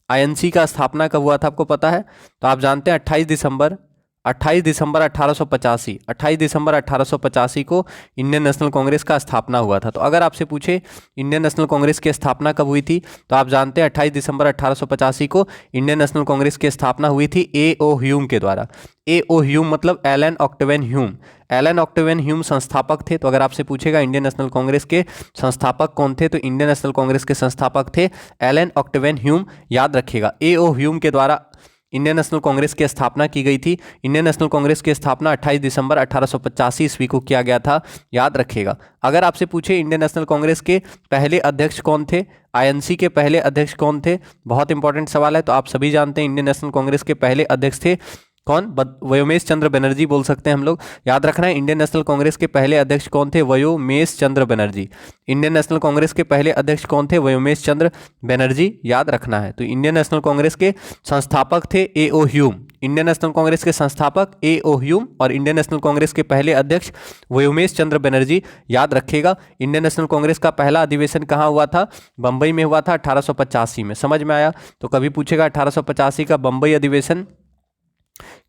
आईएनसी का स्थापना कब हुआ था आपको पता है, तो आप जानते हैं 28 दिसंबर 1885 को इंडियन नेशनल कांग्रेस का स्थापना हुआ था। तो अगर आपसे पूछे इंडियन नेशनल कांग्रेस की स्थापना कब हुई थी, तो आप जानते हैं 28 दिसंबर 1885 को इंडियन नेशनल कांग्रेस की स्थापना हुई थी ए.ओ. ह्यूम के द्वारा। ए.ओ. ह्यूम मतलब Allan Octavian Hume. Allan Octavian Hume संस्थापक थे। तो अगर आपसे पूछेगा इंडियन नेशनल कांग्रेस के संस्थापक कौन थे, तो इंडियन नेशनल कांग्रेस के संस्थापक थे एलन ऑक्टेवियन ह्यूम, याद रखिएगा। ए.ओ. ह्यूम के द्वारा इंडियन नेशनल कांग्रेस की स्थापना की गई थी। इंडियन नेशनल कांग्रेस की स्थापना 28 दिसंबर 1885 ईस्वी को किया गया था, याद रखिएगा। अगर आपसे पूछे इंडियन नेशनल कांग्रेस के पहले अध्यक्ष कौन थे, आईएनसी के पहले अध्यक्ष कौन थे, बहुत इंपॉर्टेंट सवाल है। तो आप सभी जानते हैं इंडियन नेशनल कांग्रेस के पहले अध्यक्ष थे कौन, व्योमेश चंद्र बनर्जी बोल सकते हैं हम लोग, याद रखना है। इंडियन नेशनल कांग्रेस के पहले अध्यक्ष कौन थे, व्योमेश चंद्र बनर्जी। इंडियन नेशनल कांग्रेस के पहले अध्यक्ष कौन थे, व्योमेश चंद्र बनर्जी, याद रखना है। तो इंडियन नेशनल कांग्रेस के संस्थापक थे A.O.. Hume. Indian national Congress के संस्थापक ए.ओ. ह्यूम और इंडियन नेशनल कांग्रेस के पहले अध्यक्ष व्योमेश चंद्र बनर्जी, याद रखिएगा। इंडियन नेशनल कांग्रेस का पहला अधिवेशन कहाँ हुआ था, बंबई में हुआ था 1885 में, समझ में आया। तो कभी पूछेगा 1885 का बंबई अधिवेशन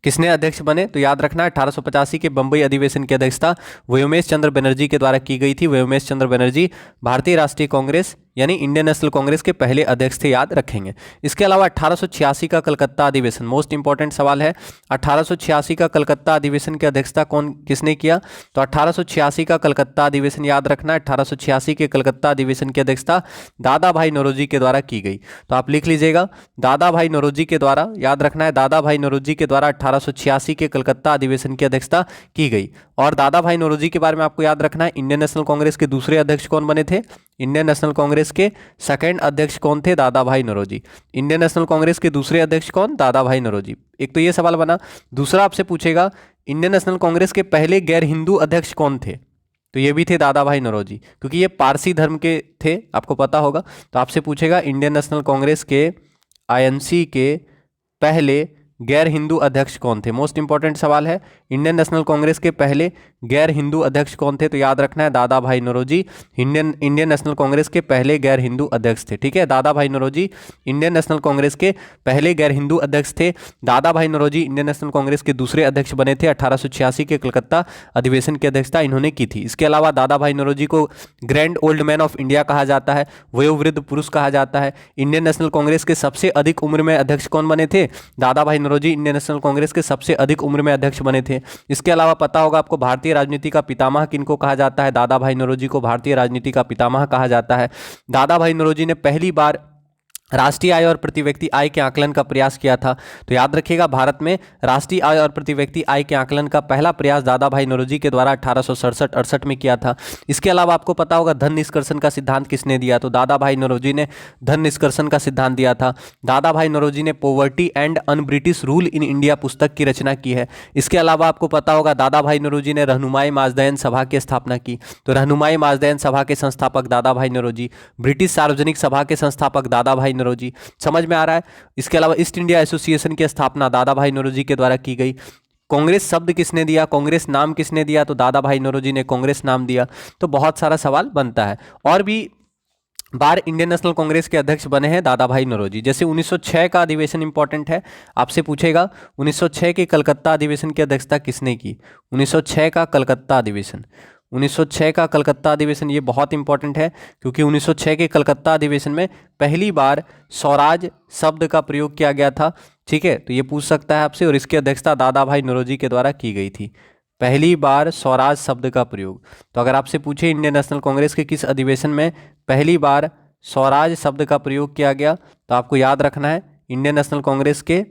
किसने अध्यक्ष बने, तो याद रखना है 1885 के बंबई अधिवेशन की अध्यक्षता व्योमेश चंद्र बनर्जी के द्वारा की गई थी। व्योमेश चंद्र बनर्जी भारतीय राष्ट्रीय कांग्रेस यानी इंडियन नेशनल कांग्रेस के पहले अध्यक्ष थे, याद रखेंगे। इसके अलावा 1886 का कलकत्ता अधिवेशन, मोस्ट इंपॉर्टेंट सवाल है। 1886 का कलकत्ता अधिवेशन की अध्यक्षता किसने किया, तो 1886 का कलकत्ता अधिवेशन, याद रखना है 1886 के कलकत्ता अधिवेशन की अध्यक्षता दादा भाई नौरोजी के द्वारा की गई। तो आप लिख लीजिएगा दादा भाई नौरोजी के द्वारा, याद रखना है दादा भाई नौरोजी के द्वारा 1886 के कलकत्ता अधिवेशन की अध्यक्षता की गई। और दादा भाई नौरोजी के बारे में आपको याद रखना है इंडियन नेशनल कांग्रेस के दूसरे अध्यक्ष कौन बने थे, इंडियन नेशनल कांग्रेस के सेकंड अध्यक्ष कौन थे, दादा भाई नौरोजी। इंडियन नेशनल कांग्रेस के दूसरे अध्यक्ष कौन, दादा भाई नौरोजी। एक तो ये सवाल बना। दूसरा आपसे पूछेगा इंडियन नेशनल कांग्रेस के पहले गैर हिंदू अध्यक्ष कौन थे, तो ये भी थे दादा भाई नौरोजी, क्योंकि ये पारसी धर्म के थे, आपको पता होगा। तो आपसे पूछेगा इंडियन नेशनल कांग्रेस के आईएनसी के पहले गैर हिंदू अध्यक्ष कौन थे, मोस्ट इंपॉर्टेंट सवाल है। इंडियन नेशनल कांग्रेस के पहले गैर हिंदू अध्यक्ष कौन थे, तो याद रखना है दादा भाई नौरोजी इंडियन नेशनल कांग्रेस के पहले गैर हिंदू अध्यक्ष थे, ठीक है। दादा भाई नौरोजी इंडियन नेशनल कांग्रेस के पहले गैर हिंदू अध्यक्ष थे। दादा भाई नौरोजी इंडियन नेशनल कांग्रेस के दूसरे अध्यक्ष बने थे। 1886 के कलकत्ता अधिवेशन की अध्यक्षता इन्होंने की थी। इसके अलावा दादा भाई नौरोजी को grand old man of India कहा जाता है, वयोवृद्ध पुरुष कहा जाता है। इंडियन नेशनल कांग्रेस के सबसे अधिक उम्र में अध्यक्ष कौन बने थे, दादा भाई नौरोजी इंडियन नेशनल कांग्रेस के सबसे अधिक उम्र में अध्यक्ष बने थे। इसके अलावा पता होगा आपको भारतीय राजनीति का पितामह किनको कहा जाता है, दादा भाई नौरोजी को भारतीय राजनीति का पितामह कहा जाता है। दादा भाई नौरोजी ने पहली बार राष्ट्रीय आय और प्रति व्यक्ति आय के आकलन का प्रयास किया था। तो याद रखिएगा भारत में राष्ट्रीय आय और प्रति व्यक्ति आय के आकलन का पहला प्रयास दादा भाई नौरोजी के द्वारा 1867-68 में किया था। इसके अलावा आपको पता होगा धन निष्कर्षण का सिद्धांत किसने दिया, तो दादा भाई नौरोजी ने धन निष्कर्षण का सिद्धांत दिया था। दादा भाई नौरोजी ने poverty and un British rule in India पुस्तक की रचना की है। इसके अलावा आपको पता होगा दादा भाई नौरोजी ने रहनुमाई माजदैन सभा की स्थापना की। तो रहनुमाई माजदैन सभा के संस्थापक दादा भाई नौरोजी, ब्रिटिश सार्वजनिक सभा के संस्थापक दादा भाई नौरोजी, समझ में आ रहा है। इसके अलावा ईस्ट इंडिया एसोसिएशन की स्थापना दादा भाई नौरोजी के द्वारा की गई। कांग्रेस शब्द किसने दिया, कांग्रेस नाम किसने दिया, तो दादा भाई नौरोजी ने कांग्रेस नाम दिया। तो बहुत सारा सवाल बनता है। और भी बार इंडियन नेशनल कांग्रेस के अध्यक्ष बने हैं दादा भाई नौरोजी। जैसे 1906 का अधिवेशन इंपॉर्टेंट है, आपसे पूछेगा 1906 के कलकत्ता अधिवेशन की अध्यक्षता किसने की। 1906 का कलकत्ता अधिवेशन, 1906 का कलकत्ता अधिवेशन ये बहुत इंपॉर्टेंट है, क्योंकि 1906 के कलकत्ता अधिवेशन में पहली बार स्वराज शब्द का प्रयोग किया गया था, ठीक है। तो ये पूछ सकता है आपसे, और इसकी अध्यक्षता दादा भाई नौरोजी के द्वारा की गई थी। पहली बार स्वराज शब्द का प्रयोग। तो अगर आपसे पूछे इंडियन नेशनल कांग्रेस के किस अधिवेशन में पहली बार स्वराज शब्द का प्रयोग किया गया? तो आपको याद रखना है इंडियन नेशनल कांग्रेस के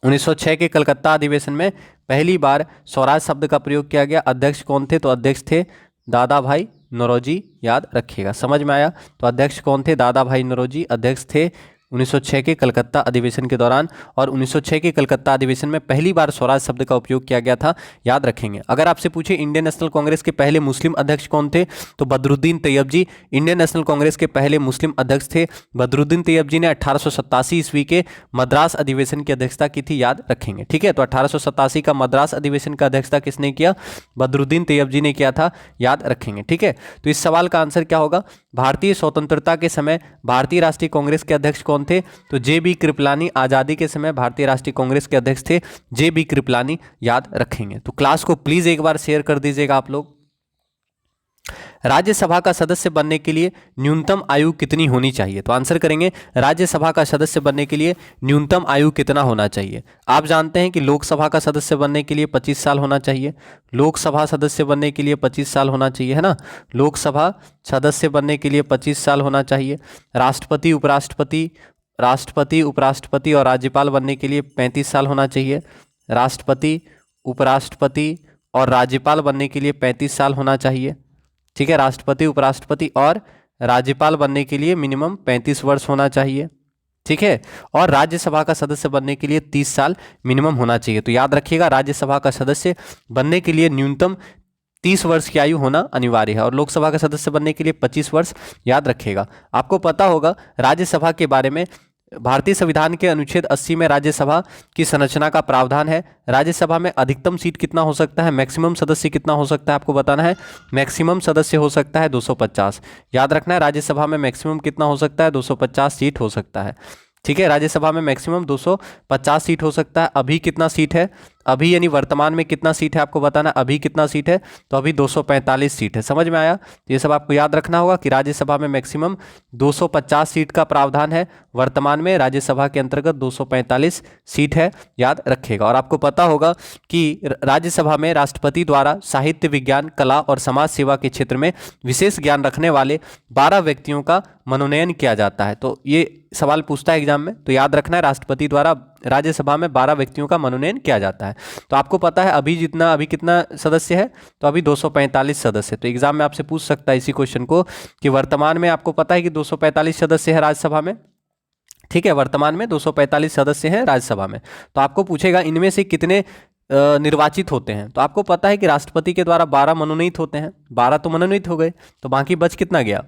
1906 के कलकत्ता अधिवेशन में पहली बार स्वराज शब्द का प्रयोग किया गया। अध्यक्ष कौन थे? तो अध्यक्ष थे दादा भाई नौरोजी, याद रखिएगा। समझ में आया? तो अध्यक्ष कौन थे? दादा भाई नौरोजी अध्यक्ष थे 1906 के कलकत्ता अधिवेशन के दौरान। और 1906 के कलकत्ता अधिवेशन में पहली बार स्वराज शब्द का उपयोग किया गया था, याद रखेंगे। अगर आपसे पूछे इंडियन नेशनल कांग्रेस के पहले मुस्लिम अध्यक्ष कौन थे? तो बदरुद्दीन तैयब जी इंडियन नेशनल कांग्रेस के पहले मुस्लिम अध्यक्ष थे। बदरुद्दीन तैयब जी ने 1887 ईस्वी के मद्रास अधिवेशन की अध्यक्षता की थी, याद रखेंगे। ठीक है, तो 1887 का मद्रास अधिवेशन का अध्यक्षता किसने किया? बदरुद्दीन तैयब जी ने किया था, याद रखेंगे। ठीक है, तो इस सवाल का आंसर क्या होगा? भारतीय स्वतंत्रता के समय भारतीय राष्ट्रीय कांग्रेस के अध्यक्ष कौन थे? तो जे.बी. कृपलानी। आजादी के समय भारतीय राष्ट्रीय कांग्रेस के अध्यक्ष थे जे.बी. कृपलानी, याद रखेंगे। तो क्लास को प्लीज एक बार शेयर कर दीजिएगा आप लोग। राज्यसभा का सदस्य बनने के लिए न्यूनतम आयु कितनी होनी चाहिए? तो आंसर करेंगे राज्यसभा का सदस्य बनने के लिए न्यूनतम आयु कितना होना चाहिए? आप जानते हैं कि लोकसभा का सदस्य बनने के लिए 25 साल होना चाहिए। लोकसभा सदस्य बनने के लिए 25 साल होना चाहिए, है ना। लोकसभा सदस्य बनने के लिए 25 साल होना चाहिए। राष्ट्रपति उपराष्ट्रपति और राज्यपाल बनने के लिए 35 साल होना चाहिए। राष्ट्रपति उपराष्ट्रपति और राज्यपाल बनने के लिए 35 साल होना चाहिए। ठीक है, राष्ट्रपति उपराष्ट्रपति और राज्यपाल बनने के लिए मिनिमम 35 वर्ष होना चाहिए। ठीक है, और राज्यसभा का सदस्य बनने के लिए 30 साल मिनिमम होना चाहिए। तो याद रखिएगा राज्यसभा का सदस्य बनने के लिए न्यूनतम 30 वर्ष की आयु होना अनिवार्य है और लोकसभा का सदस्य बनने के लिए 25 वर्ष, याद रखिएगा। आपको पता होगा राज्यसभा के बारे में, भारतीय संविधान के अनुच्छेद 80 में राज्यसभा की संरचना का प्रावधान है। राज्यसभा में अधिकतम सीट कितना हो सकता है? मैक्सिमम सदस्य कितना हो सकता है आपको बताना है। मैक्सिमम सदस्य हो सकता है 250, याद रखना है। राज्यसभा में मैक्सिमम कितना हो सकता है? 250 सीट हो सकता है। ठीक है, राज्यसभा में मैक्सिमम 250 सीट हो सकता है। अभी कितना सीट है? अभी यानी वर्तमान में कितना सीट है आपको बताना। अभी कितना सीट है? तो अभी 245 सीट है। समझ में आया? ये सब आपको याद रखना होगा कि राज्यसभा में मैक्सिमम 250 सीट का प्रावधान है। वर्तमान में राज्यसभा के अंतर्गत 245 सीट है, याद रखिएगा। और आपको पता होगा कि राज्यसभा में राष्ट्रपति द्वारा साहित्य, विज्ञान, कला और समाज सेवा के क्षेत्र में विशेष ज्ञान रखने वाले 12 व्यक्तियों का मनोनयन किया जाता है। तो ये सवाल पूछता है एग्जाम में, तो याद रखना है राष्ट्रपति द्वारा राज्यसभा में 12 व्यक्तियों का मनोनयन किया जाता है। तो आपको पता है अभी कितना सदस्य है? तो अभी 245 सदस्य। तो एग्जाम में आपसे पूछ सकता है इसी क्वेश्चन को कि वर्तमान में आपको पता है कि 245 सदस्य है राज्यसभा में। ठीक है, वर्तमान में 245 सदस्य हैं राज्यसभा में। तो आपको पूछेगा इनमें से कितने निर्वाचित होते हैं? तो आपको पता है कि राष्ट्रपति के द्वारा 12 मनोनीत होते हैं। 12 तो मनोनीत हो गए, तो बाकी बच कितना गया?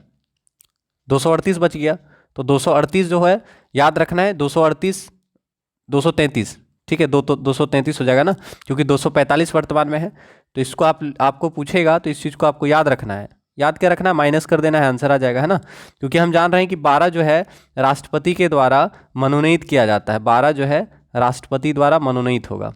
238 बच गया। तो 238 जो है याद रखना है, 233। ठीक है, 233 हो जाएगा ना, क्योंकि 245 वर्तमान में है। तो इसको आपको पूछेगा तो इस चीज़ को आपको याद रखना है। याद क्या रखना है? माइनस कर देना है, आंसर आ जाएगा, है ना। क्योंकि हम जान रहे हैं कि 12 जो है राष्ट्रपति के द्वारा मनोनीत किया जाता है। 12 जो है राष्ट्रपति द्वारा मनोनीत होगा।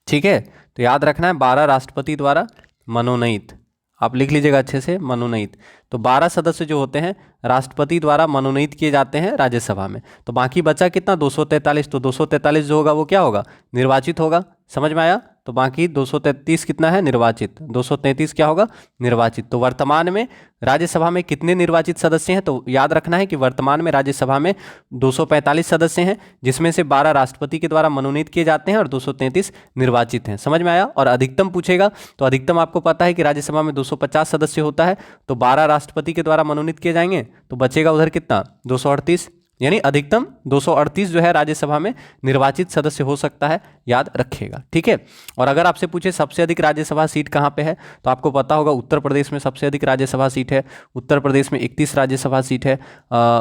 ठीक है, तो याद रखना है 12 राष्ट्रपति द्वारा मनोनीत। आप लिख लीजिएगा अच्छे से, मनोनीत। तो 12 सदस्य जो होते हैं राष्ट्रपति द्वारा मनोनीत किए जाते हैं राज्यसभा में। तो बाकी बचा कितना? 243। तो 243 जो होगा वो क्या होगा? निर्वाचित होगा। समझ में आया? तो बाकी 233 कितना है? निर्वाचित। 233 क्या होगा? निर्वाचित। तो वर्तमान में राज्यसभा में कितने निर्वाचित सदस्य हैं? तो याद रखना है कि वर्तमान में राज्यसभा में 245 सदस्य हैं, जिसमें से 12 राष्ट्रपति के द्वारा मनोनीत किए जाते हैं और 233 निर्वाचित हैं। समझ में आया? और अधिकतम पूछेगा तो अधिकतम आपको पता है कि राज्यसभा में 250 सदस्य होता है। तो 12 राष्ट्रपति के द्वारा मनोनीत किए जाएंगे, तो बचेगा उधर कितना? 238। यानी अधिकतम 238 जो है राज्यसभा में निर्वाचित सदस्य हो सकता है, याद रखिएगा। ठीक है, और अगर आपसे पूछे सबसे अधिक राज्यसभा सीट कहाँ पे है, तो आपको पता होगा उत्तर प्रदेश में सबसे अधिक राज्यसभा सीट है। उत्तर प्रदेश में 31 राज्यसभा सीट है।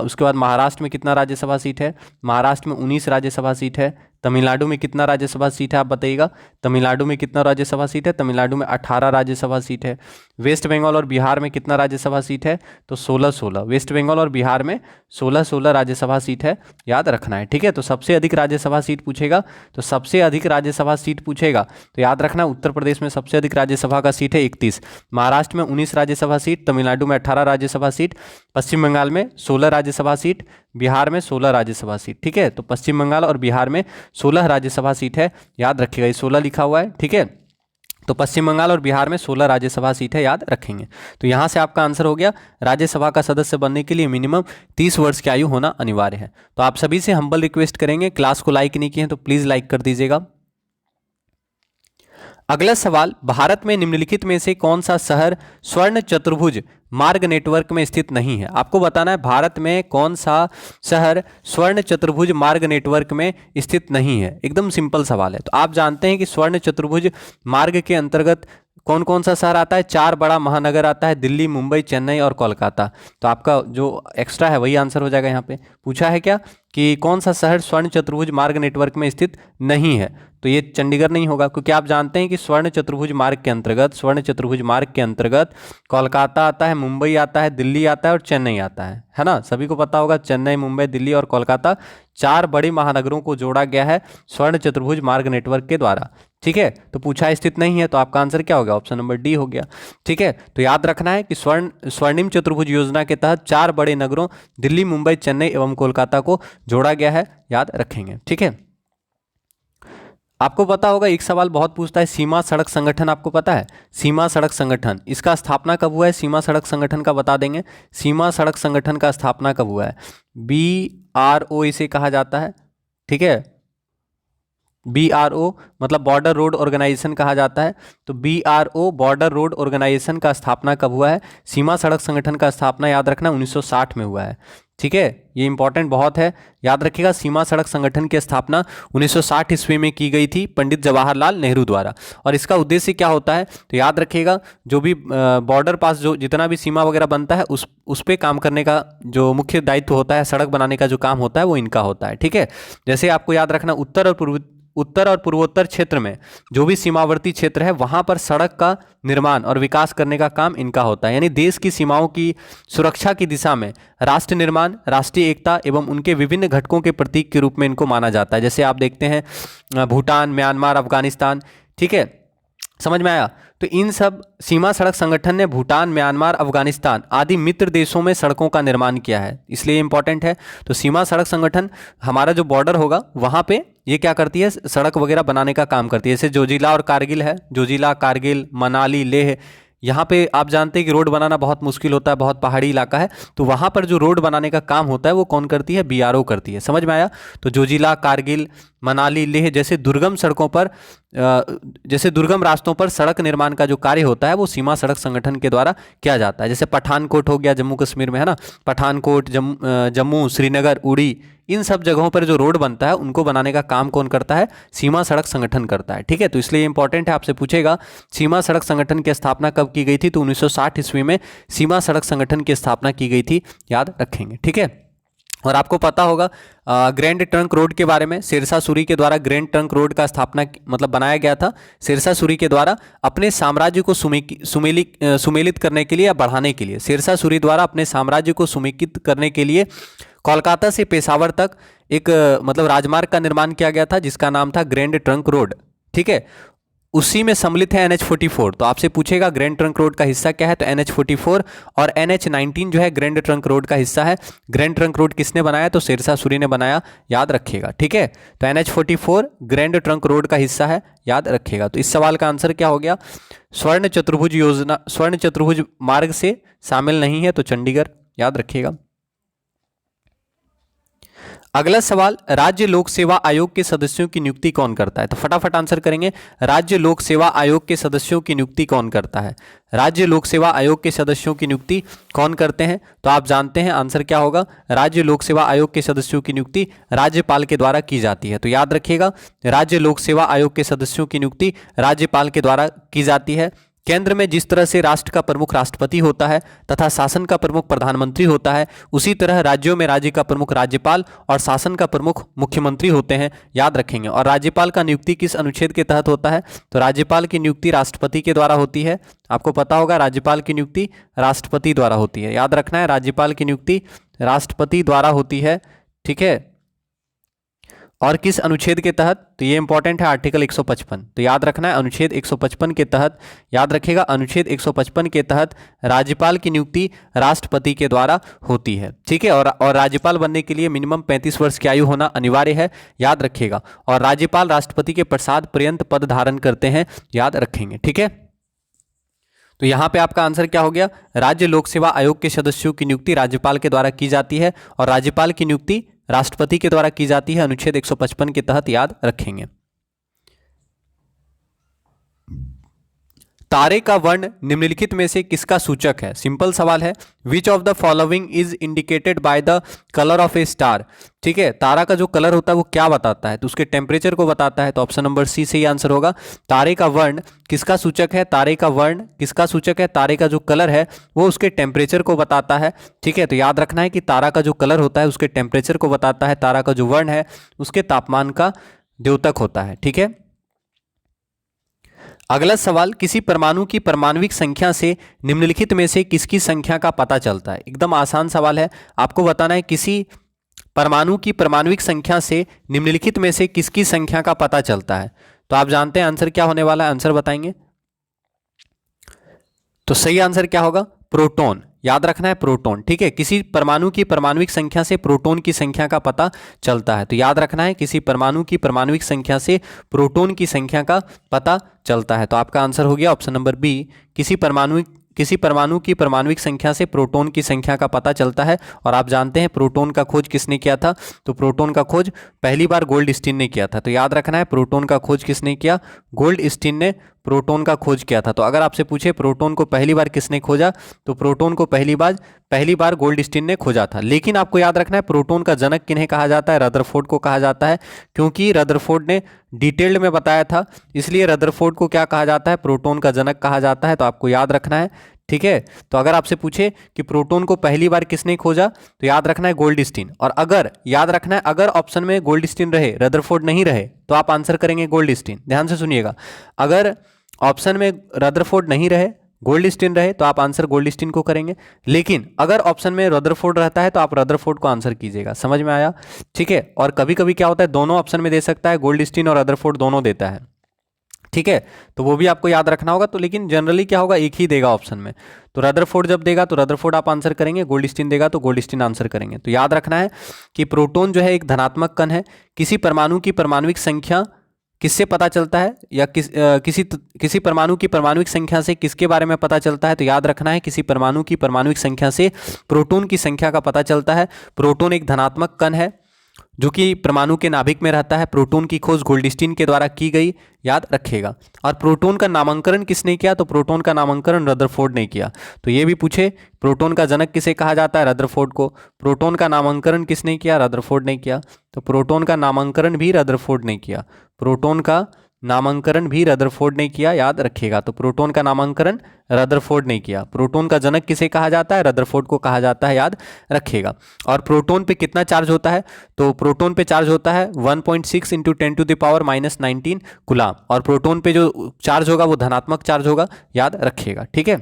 उसके बाद महाराष्ट्र में कितना राज्यसभा सीट है? महाराष्ट्र में 19 राज्यसभा सीट है। तमिलनाडु में कितना राज्यसभा सीट है आप बताइएगा? तमिलनाडु में कितना राज्यसभा सीट है? तमिलनाडु में 18 राज्यसभा सीट है। वेस्ट बंगाल और बिहार में कितना राज्यसभा सीट है? तो 16 वेस्ट बंगाल और बिहार में 16 राज्यसभा सीट है, याद रखना है। ठीक है, तो सबसे अधिक राज्यसभा सीट पूछेगा, तो सबसे अधिक राज्यसभा सीट पूछेगा तो याद रखना उत्तर प्रदेश में सबसे अधिक राज्यसभा का सीट है 31, महाराष्ट्र में 19 राज्यसभा सीट, तमिलनाडु में 18 राज्यसभा सीट, पश्चिम बंगाल में 16 राज्यसभा सीट, बिहार में 16 राज्यसभा सीट। ठीक है, तो पश्चिम बंगाल और बिहार में 16 राज्यसभा सीट है, याद रखिएगा, ये 16 लिखा हुआ है। ठीक है, तो पश्चिम बंगाल और बिहार में 16 राज्यसभा सीट है, याद रखेंगे। तो यहाँ से आपका आंसर हो गया, राज्यसभा का सदस्य बनने के लिए मिनिमम 30 वर्ष की आयु होना अनिवार्य है। तो आप सभी से हम्बल रिक्वेस्ट करेंगे, क्लास को लाइक नहीं किए हैं तो प्लीज़ लाइक कर दीजिएगा। अगला सवाल, भारत में निम्नलिखित में से कौन सा शहर स्वर्ण चतुर्भुज मार्ग नेटवर्क में स्थित नहीं है? आपको बताना है भारत में कौन सा शहर स्वर्ण चतुर्भुज मार्ग नेटवर्क में स्थित नहीं है। एकदम सिंपल सवाल है। तो आप जानते हैं कि स्वर्ण चतुर्भुज मार्ग के अंतर्गत कौन कौन सा शहर आता है? 4 बड़ा महानगर आता है, दिल्ली, मुंबई, चेन्नई और कोलकाता। तो आपका जो एक्स्ट्रा है वही आंसर हो जाएगा। यहाँ पे पूछा है क्या कि कौन सा शहर स्वर्ण चतुर्भुज मार्ग नेटवर्क में स्थित नहीं है? तो ये चंडीगढ़ नहीं होगा, क्योंकि आप जानते हैं कि स्वर्ण चतुर्भुज मार्ग के अंतर्गत कोलकाता आता है, मुंबई आता है, दिल्ली आता है और चेन्नई आता है ना। सभी को पता होगा चेन्नई, मुंबई, दिल्ली और कोलकाता 4 बड़े महानगरों को जोड़ा गया है स्वर्ण चतुर्भुज मार्ग नेटवर्क के द्वारा। ठीक है, तो पूछा स्थित नहीं है, तो आपका आंसर क्या हो गया? ऑप्शन नंबर डी हो गया। ठीक है, तो याद रखना है कि स्वर्णिम चतुर्भुज योजना के तहत 4 बड़े नगरों दिल्ली, मुंबई, चेन्नई एवं कोलकाता को जोड़ा गया है, याद रखेंगे। ठीक है, आपको पता होगा एक सवाल बहुत पूछता है, सीमा सड़क संगठन आपको पता है? सीमा सड़क संगठन, इसका स्थापना कब हुआ है? सीमा सड़क संगठन का बता देंगे। सीमा सड़क संगठन का स्थापना कब हुआ है? BRO इसे कहा जाता है। ठीक है, BRO मतलब बॉर्डर रोड ऑर्गेनाइजेशन कहा जाता है। तो BRO बॉर्डर रोड ऑर्गेनाइजेशन का स्थापना कब हुआ है? सीमा सड़क संगठन का स्थापना याद रखना 1960 में हुआ है। ठीक है, ये इंपॉर्टेंट बहुत है, याद रखिएगा। सीमा सड़क संगठन की स्थापना 1960 ईस्वी में की गई थी पंडित जवाहरलाल नेहरू द्वारा। और इसका उद्देश्य क्या होता है? तो याद रखिएगा, जो भी बॉर्डर पास जो जितना भी सीमा वगैरह बनता है उस पे काम करने का जो मुख्य दायित्व होता है, सड़क बनाने का जो काम होता है वो इनका होता है। ठीक है, जैसे आपको याद रखना उत्तर और पूर्वोत्तर क्षेत्र में जो भी सीमावर्ती क्षेत्र है वहां पर सड़क का निर्माण और विकास करने का काम इनका होता है। यानी देश की सीमाओं की सुरक्षा की दिशा में राष्ट्र निर्माण, राष्ट्रीय एकता एवं उनके विभिन्न घटकों के प्रतीक के रूप में इनको माना जाता है। जैसे आप देखते हैं भूटान, म्यांमार, अफगानिस्तान। ठीक है, समझ में आया? तो इन सब सीमा सड़क संगठन ने भूटान, म्यांमार, अफगानिस्तान आदि मित्र देशों में सड़कों का निर्माण किया है, इसलिए इंपॉर्टेंट है। तो सीमा सड़क संगठन हमारा जो बॉर्डर होगा वहाँ पे ये क्या करती है? सड़क वगैरह बनाने का काम करती है। जैसे जोजिला और कारगिल है, जोजिला, कारगिल, मनाली, लेह, यहाँ पे आप जानते हैं कि रोड बनाना बहुत मुश्किल होता है, बहुत पहाड़ी इलाका है। तो वहाँ पर जो रोड बनाने का काम होता है वो कौन करती है? BRO करती है। समझ में आया? तो जोजिला, कारगिल, मनाली, लेह जैसे दुर्गम सड़कों पर जैसे दुर्गम रास्तों पर सड़क निर्माण का जो कार्य होता है वो सीमा सड़क संगठन के द्वारा किया जाता है। जैसे पठानकोट हो गया जम्मू कश्मीर में, है ना। पठानकोट, जम्मू, श्रीनगर, उड़ी, इन सब जगहों पर जो रोड बनता है उनको बनाने का काम कौन करता है? सीमा सड़क संगठन करता है। ठीक है, तो इसलिए इंपॉर्टेंट है, आपसे पूछेगा सीमा सड़क संगठन की स्थापना कब की गई थी? तो 1960 ईस्वी में सीमा सड़क संगठन की स्थापना की गई थी, याद रखेंगे। ठीक है, और आपको पता होगा ग्रैंड ट्रंक रोड के बारे में, शेरशाह सूरी के द्वारा ग्रैंड ट्रंक रोड का स्थापना मतलब बनाया गया था शेरशाह सूरी के द्वारा अपने साम्राज्य को सुमेलित करने के लिए या बढ़ाने के लिए। शेरशाह सूरी द्वारा अपने साम्राज्य को सुमेलित करने के लिए कोलकाता से पेशावर तक एक मतलब राजमार्ग का निर्माण किया गया था जिसका नाम था ग्रैंड ट्रंक रोड। ठीक है, उसी में सम्मिलित है NH-44। तो आपसे पूछेगा ग्रैंड ट्रंक रोड का हिस्सा क्या है? तो NH-44 और NH-19 जो है ग्रैंड ट्रंक रोड का हिस्सा है। ग्रैंड ट्रंक रोड किसने बनाया? तो शेरशाह सूरी ने बनाया, याद रखिएगा। ठीक है, तो NH-44 ग्रैंड ट्रंक रोड का हिस्सा है, याद रखिएगा। तो इस सवाल का आंसर क्या हो गया? स्वर्ण चतुर्भुज मार्ग से शामिल नहीं है, तो चंडीगढ़, याद रखिएगा। अगला सवाल, राज्य लोक सेवा आयोग के सदस्यों की नियुक्ति कौन करता है? तो फटाफट आंसर करेंगे, राज्य लोक सेवा आयोग के सदस्यों की नियुक्ति कौन करता है? राज्य लोक सेवा आयोग के सदस्यों की नियुक्ति कौन करते हैं? तो आप जानते हैं आंसर क्या होगा? राज्य लोक सेवा आयोग के सदस्यों की नियुक्ति राज्यपाल के द्वारा की जाती है। तो याद रखिएगा, राज्य लोक सेवा आयोग के सदस्यों की नियुक्ति राज्यपाल के द्वारा की जाती है। केंद्र में जिस तरह से राष्ट्र का प्रमुख राष्ट्रपति होता है तथा शासन का प्रमुख प्रधानमंत्री होता है, उसी तरह राज्यों में राज्य का प्रमुख राज्यपाल और शासन का प्रमुख मुख्यमंत्री होते हैं, याद रखेंगे। और राज्यपाल का नियुक्ति किस अनुच्छेद के तहत होता है? तो राज्यपाल की नियुक्ति राष्ट्रपति के द्वारा होती है। आपको पता होगा राज्यपाल की नियुक्ति राष्ट्रपति द्वारा होती है, याद रखना है, राज्यपाल की नियुक्ति राष्ट्रपति द्वारा होती है। ठीक है, और किस अनुच्छेद के तहत, तो ये इंपॉर्टेंट है आर्टिकल 155, तो याद रखना है अनुच्छेद 155 के तहत, याद रखिएगा अनुच्छेद 155 के तहत राज्यपाल की नियुक्ति राष्ट्रपति के द्वारा होती है, ठीक है। और राज्यपाल बनने के लिए मिनिमम 35 वर्ष की आयु होना अनिवार्य है, याद रखिएगा। और राज्यपाल राष्ट्रपति के प्रसाद पर्यंत पद धारण करते हैं, याद रखेंगे, ठीक है। तो यहाँ पे आपका आंसर क्या हो गया, राज्य लोक सेवा आयोग के सदस्यों की नियुक्ति राज्यपाल के द्वारा की जाती है और राज्यपाल की नियुक्ति राष्ट्रपति के द्वारा की जाती है, अनुच्छेद 155 के तहत, याद रखेंगे। तारे का वर्ण निम्नलिखित में से किसका सूचक है, सिंपल सवाल है। Which of the following is indicated by the colour of A star, ठीक है। तारा का जो कलर होता है वो क्या बताता है, तो उसके टेम्परेचर को बताता है, तो ऑप्शन नंबर सी सही आंसर होगा। तारे का वर्ण किसका सूचक है, तारे का वर्ण किसका सूचक है, तारे का जो कलर है वो उसके टेम्परेचर को बताता है, ठीक है। तो याद रखना है कि तारा का जो कलर होता है उसके टेम्परेचर को बताता है, तारा का जो वर्ण है उसके तापमान का द्योतक होता है, ठीक है। अगला सवाल, किसी परमाणु की परमाणविक संख्या से निम्नलिखित में से किसकी संख्या का पता चलता है। एकदम आसान सवाल है, आपको बताना है किसी परमाणु की परमाणविक संख्या से निम्नलिखित में से किसकी संख्या का पता चलता है। तो आप जानते हैं आंसर क्या होने वाला है, आंसर बताएंगे। तो सही आंसर क्या होगा, प्रोटॉन, याद रखना है प्रोटॉन, ठीक है। किसी परमाणु की परमाणविक संख्या से प्रोटॉन की संख्या का पता चलता है, तो याद रखना है किसी परमाणु की परमाणविक संख्या से प्रोटॉन की संख्या का पता चलता है। तो आपका आंसर हो गया ऑप्शन नंबर बी, किसी परमाणु की परमाणविक संख्या से प्रोटॉन की संख्या का पता चलता है। और आप जानते हैं प्रोटॉन का खोज किसने किया था, तो प्रोटॉन का खोज पहली बार गोल्डस्टीन ने किया था। तो याद रखना है प्रोटॉन का खोज किसने किया, गोल्डस्टीन ने प्रोटॉन का खोज किया था। तो अगर आपसे पूछे प्रोटॉन को पहली बार किसने खोजा, तो प्रोटॉन को पहली बार गोल्डस्टीन ने खोजा था। लेकिन आपको याद रखना है प्रोटॉन का जनक किन्हें कहा जाता है, रदरफोर्ड को कहा जाता है, क्योंकि रदरफोर्ड ने डिटेल्ड में बताया था, इसलिए रदरफोर्ड को क्या कहा जाता है, प्रोटॉन का जनक कहा जाता है। तो आपको याद रखना है, ठीक है। तो अगर आपसे पूछे कि प्रोटॉन को पहली बार किसने खोजा, तो याद रखना है गोल्डस्टीन। और अगर याद रखना है अगर ऑप्शन में गोल्डस्टीन रहे, रदरफोर्ड नहीं रहे, तो आप आंसर करेंगे गोल्डस्टीन। ध्यान से सुनिएगा, अगर ऑप्शन में रदरफोर्ड नहीं रहे, गोल्डस्टीन रहे, तो आप आंसर गोल्डस्टीन को करेंगे। लेकिन अगर ऑप्शन में रदरफोर्ड रहता है तो आप रदरफोर्ड को आंसर कीजिएगा, समझ में आया, ठीक है। और कभी कभी क्या होता है, दोनों ऑप्शन में दे सकता है, गोल्डस्टीन और रदरफोर्ड दोनों देता है, ठीक है। तो वो भी आपको याद रखना होगा। तो लेकिन जनरली क्या होगा, एक ही देगा ऑप्शन में। तो रदरफोर्ड जब देगा तो रदरफोर्ड आप आंसर करेंगे, गोल्डस्टीन देगा तो गोल्डस्टीन आंसर करेंगे। तो याद रखना है कि प्रोटॉन जो है एक धनात्मक कण है। किसी परमाणु की परमाणविक संख्या किससे पता चलता है, या किसी परमाणु की परमाणुक संख्या से किसके बारे में पता चलता है, तो याद रखना है किसी परमाणु की परमाणुक संख्या से प्रोटॉन की संख्या का पता चलता है। प्रोटॉन एक धनात्मक कण है जो कि परमाणु के नाभिक में रहता है। प्रोटॉन की खोज गोल्डस्टीन के द्वारा की गई, याद रखिएगा। और प्रोटॉन का नामकरण किसने किया, तो प्रोटॉन का नामकरण रदरफोर्ड ने किया। तो ये भी पूछे प्रोटॉन का जनक किसे कहा जाता है, रदरफोर्ड को। प्रोटॉन का नामकरण किसने किया, रदरफोर्ड ने किया। तो प्रोटॉन का नामकरण भी रदरफोर्ड ने किया, प्रोटॉन का नामकरण भी रदरफोर्ड ने किया, याद रखिएगा। तो प्रोटॉन का नामकरण रदरफोर्ड ने किया। प्रोटॉन का जनक किसे कहा जाता है, रदरफोर्ड को कहा जाता है, याद रखिएगा। और प्रोटॉन पे कितना चार्ज होता है, तो प्रोटॉन पे चार्ज होता है 1.6 × 10⁻⁻19 कूलाम। और प्रोटॉन पे जो चार्ज होगा वो धनात्मक चार्ज होगा, याद रखिएगा, ठीक है।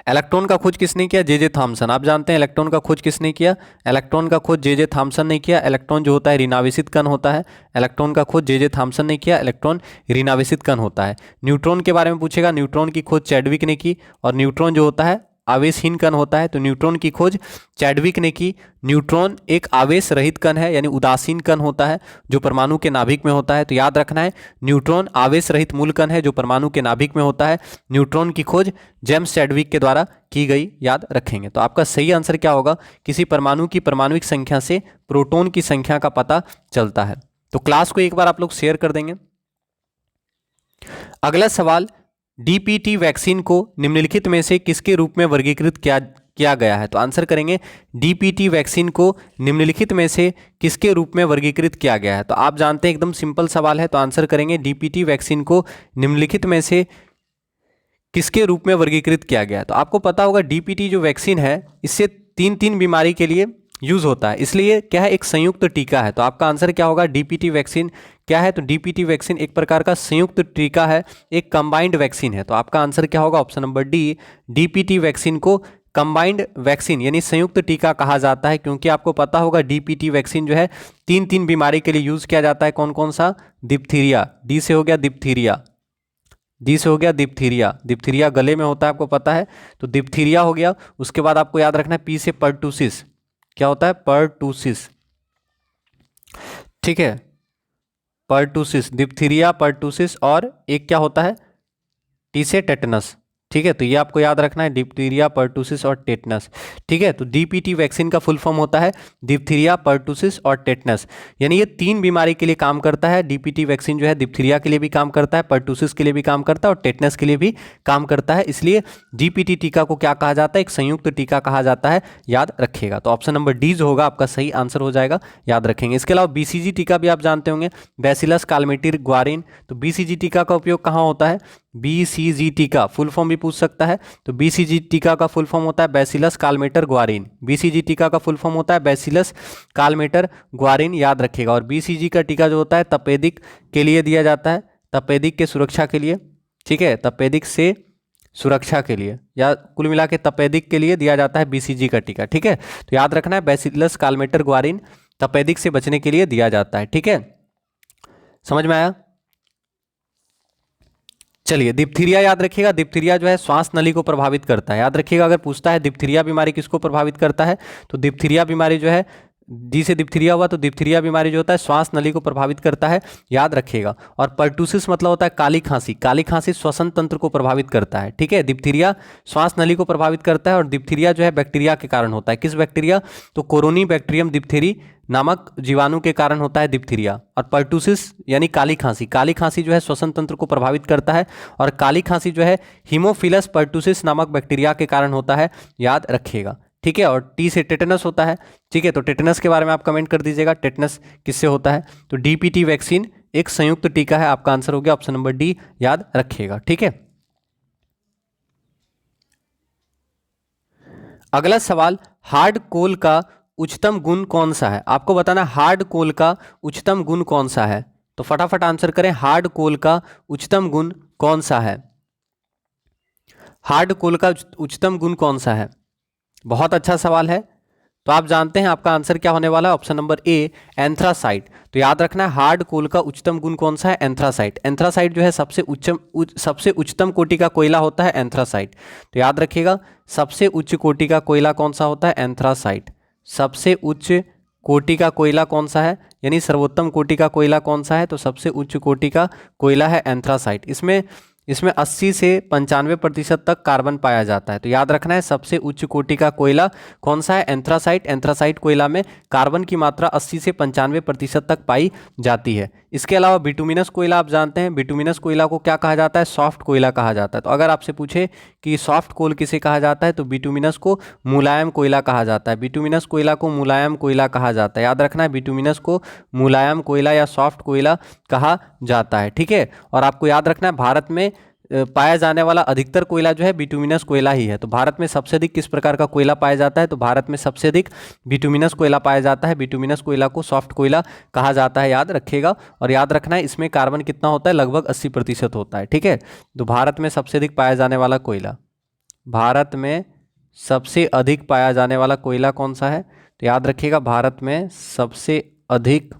इलेक्ट्रॉन का खोज किसने किया, जे थॉमसन। आप जानते हैं इलेक्ट्रॉन का खोज किसने किया, इलेक्ट्रॉन का खोज जे थॉमसन ने किया। इलेक्ट्रॉन जो होता है ऋणावेशित कण होता है, इलेक्ट्रॉन का खोज जे थॉमसन ने किया। इलेक्ट्रॉन ऋणावेशित कण होता है। न्यूट्रॉन के बारे में पूछेगा, न्यूट्रॉन की खोज चैडविक ने की। और न्यूट्रॉन जो होता है आवेशहीन कण होता है, तो न्यूट्रॉन की खोज चैडविक ने की। न्यूट्रॉन एक आवेश रहित कण है, यानी उदासीन कण होता है जो परमाणु के नाभिक में होता है। तो याद रखना है न्यूट्रॉन आवेश रहित मूल कण है जो परमाणु के नाभिक में होता है। न्यूट्रॉन की खोज जेम्स चैडविक के द्वारा की गई, याद रखेंगे। तो आपका सही आंसर क्या होगा, किसी परमाणु की परमाणुक संख्या से प्रोटॉन की संख्या का पता चलता है। तो क्लास को एक बार आप लोग शेयर कर देंगे। अगला सवाल, डीपीटी वैक्सीन को निम्नलिखित में से किसके रूप में वर्गीकृत किया गया है। तो आंसर करेंगे डीपीटी वैक्सीन को निम्नलिखित में से किसके रूप में वर्गीकृत किया गया है। तो आप जानते हैं एकदम सिंपल सवाल है, तो आंसर करेंगे डीपीटी वैक्सीन को निम्नलिखित में से किसके रूप में वर्गीकृत किया गया है। तो आपको पता होगा डीपीटी जो वैक्सीन है इससे तीन बीमारी के लिए यूज होता है, इसलिए क्या है एक संयुक्त टीका है। तो आपका आंसर क्या होगा, डीपीटी वैक्सीन क्या है, तो डीपीटी वैक्सीन एक प्रकार का संयुक्त टीका है, एक कंबाइंड वैक्सीन है। तो आपका आंसर क्या होगा, option number D, DPT vaccine को कंबाइंड वैक्सीन यानी संयुक्त टीका कहा जाता है, क्योंकि आपको पता होगा डीपीटी वैक्सीन जो है तीन तीन बीमारी के लिए यूज किया जाता है। कौन कौन सा? डिप्थीरिया, डी से हो गया डिप्थीरिया, डी से हो गया डिप्थीरिया, डिप्थीरिया गले में होता है आपको पता है, तो डिप्थीरिया हो गया। उसके बाद आपको याद रखना है पी से पर्टूसिस, क्या होता है? पर्टूसिस, ठीक है, पर्टूसिस, डिप्थीरिया, पर्टूसिस, और एक क्या होता है? टी से टेटनस, ठीक है। तो ये आपको याद रखना है, डिप्थीरिया, पर्टूसिस और टेटनस, ठीक है। तो डीपीटी वैक्सीन का फुल फॉर्म होता है डिप्थीरिया, पर्टूसिस और टेटनस, यानी ये तीन बीमारी के लिए काम करता है। डीपीटी वैक्सीन जो है डिप्थीरिया के लिए भी काम करता है, पर्टूसिस के लिए भी काम करता है और टेटनस के लिए भी काम करता है। इसलिए डीपीटी टीका को क्या कहा जाता है? एक संयुक्त टीका कहा जाता है, याद रखिएगा। तो ऑप्शन नंबर डी जो होगा आपका सही आंसर हो जाएगा, याद रखेंगे। इसके अलावा बीसीजी टीका भी आप जानते होंगे, बैसिलस कालमेटिर ग्वारिन। तो बीसीजी टीका का उपयोग कहाँ होता है? बीसीजी टीका फुल फॉर्म भी पूछ सकता है, तो बीसीजी टीका का फुल फॉर्म होता है बैसिलस कालमेटर ग्वारिन। बीसीजी टीका का फुल फॉर्म होता है बैसिलस कालमेटर ग्वारिन, याद रखिएगा। और बीसीजी का टीका जो होता है तपेदिक के लिए दिया जाता है, तपेदिक के सुरक्षा के लिए, ठीक है, तपेदिक से सुरक्षा के लिए, या कुल मिला के तपेदिक के लिए दिया जाता है बीसीजी का टीका, ठीक है। तो याद रखना है बैसिलस कालमेटर ग्वारिन तपेदिक से बचने के लिए दिया जाता है, ठीक है। समझ में आया? चलिए, डिप्थीरिया याद रखिएगा। डिप्थीरिया जो है श्वास नली को प्रभावित करता है, याद रखिएगा। अगर पूछता है डिप्थीरिया बीमारी किसको प्रभावित करता है, तो डिप्थीरिया बीमारी जो है, डी से डिप्थीरिया हुआ, तो डिप्थीरिया बीमारी जो होता है श्वास नली को प्रभावित करता है, याद रखिएगा। और पर्टूसिस मतलब होता है काली खांसी, काली खांसी श्वसन तंत्र को प्रभावित करता है, ठीक है। डिप्थीरिया श्वास नली को प्रभावित करता है, और डिप्थीरिया जो है बैक्टीरिया के कारण होता है। किस बैक्टीरिया? तो कोरोनी बैक्टीरियम डिप्थेरी नामक जीवाणु के कारण होता है डिप्थीरिया। और पर्टूसिस यानी काली खांसी, काली खांसी जो है श्वसन तंत्र को प्रभावित करता है, और काली खांसी जो है हीमोफिलस पर्टूसिस नामक बैक्टीरिया के कारण होता है, याद रखिएगा, ठीक है। और टी से टेटनस होता है, ठीक है। तो टेटनस के बारे में आप कमेंट कर दीजिएगा, टेटनस किससे होता है? तो डीपीटी वैक्सीन एक संयुक्त टीका है, आपका आंसर हो गया ऑप्शन नंबर डी, याद रखिएगा, ठीक है। अगला सवाल, हार्ड कोल का उच्चतम गुण कौन सा है? आपको बताना हार्ड कोल का उच्चतम गुण कौन सा है, तो फटाफट आंसर करें। हार्ड कोल का उच्चतम गुण कौन सा है? हार्ड कोल का उच्चतम गुण कौन सा है? बहुत अच्छा सवाल है। तो आप जानते हैं आपका आंसर क्या होने वाला है, ऑप्शन नंबर ए, एंथ्रासाइट। तो याद रखना है हार्ड कोल का उच्चतम गुण कौन सा है? एंथ्रासाइट। एंथ्रासाइट जो है सबसे उच्चतम कोटि का कोयला होता है एंथ्रासाइट। तो याद रखिएगा सबसे उच्च कोटि का कोयला कौन सा होता है? एंथ्रासाइट। सबसे उच्च कोटि का कोयला कौन सा है, यानी सर्वोत्तम कोटि का कोयला कौन सा है? तो सबसे उच्च कोटि का कोयला है एंथ्रासाइट। इसमें 80 से 95% तक कार्बन पाया जाता है। तो याद रखना है सबसे उच्च कोटि का कोयला कौन सा है? एंथ्रासाइट। एंथ्रासाइट कोयला में कार्बन की मात्रा 80 से 95% तक पाई जाती है। इसके अलावा बिटुमिनस कोयला आप जानते हैं, बिटुमिनस कोयला को क्या कहा जाता है? सॉफ्ट कोयला कहा जाता है। तो अगर आपसे पूछे कि सॉफ्ट कोल किसे कहा जाता है, तो बिटुमिनस को मुलायम कोयला कहा जाता है। बिटुमिनस कोयला को मुलायम कोयला कहा जाता है, याद रखना है बिटुमिनस को मुलायम कोयला या सॉफ्ट कोयला कहा जाता है, ठीक है। और आपको याद रखना है भारत में पाया जाने वाला अधिकतर कोयला जो है बिटुमिनस कोयला ही है। तो भारत में सबसे अधिक किस प्रकार का कोयला पाया जाता है? तो भारत में सबसे अधिक बिटुमिनस कोयला पाया जाता है। बिटुमिनस कोयला को सॉफ्ट कोयला कहा जाता है, याद रखिएगा। और याद रखना है इसमें कार्बन कितना होता है? लगभग 80% होता है, ठीक है। तो भारत में सबसे अधिक पाया जाने वाला कोयला, भारत में सबसे अधिक पाया जाने वाला कोयला कौन सा है? तो याद रखिएगा भारत में सबसे अधिक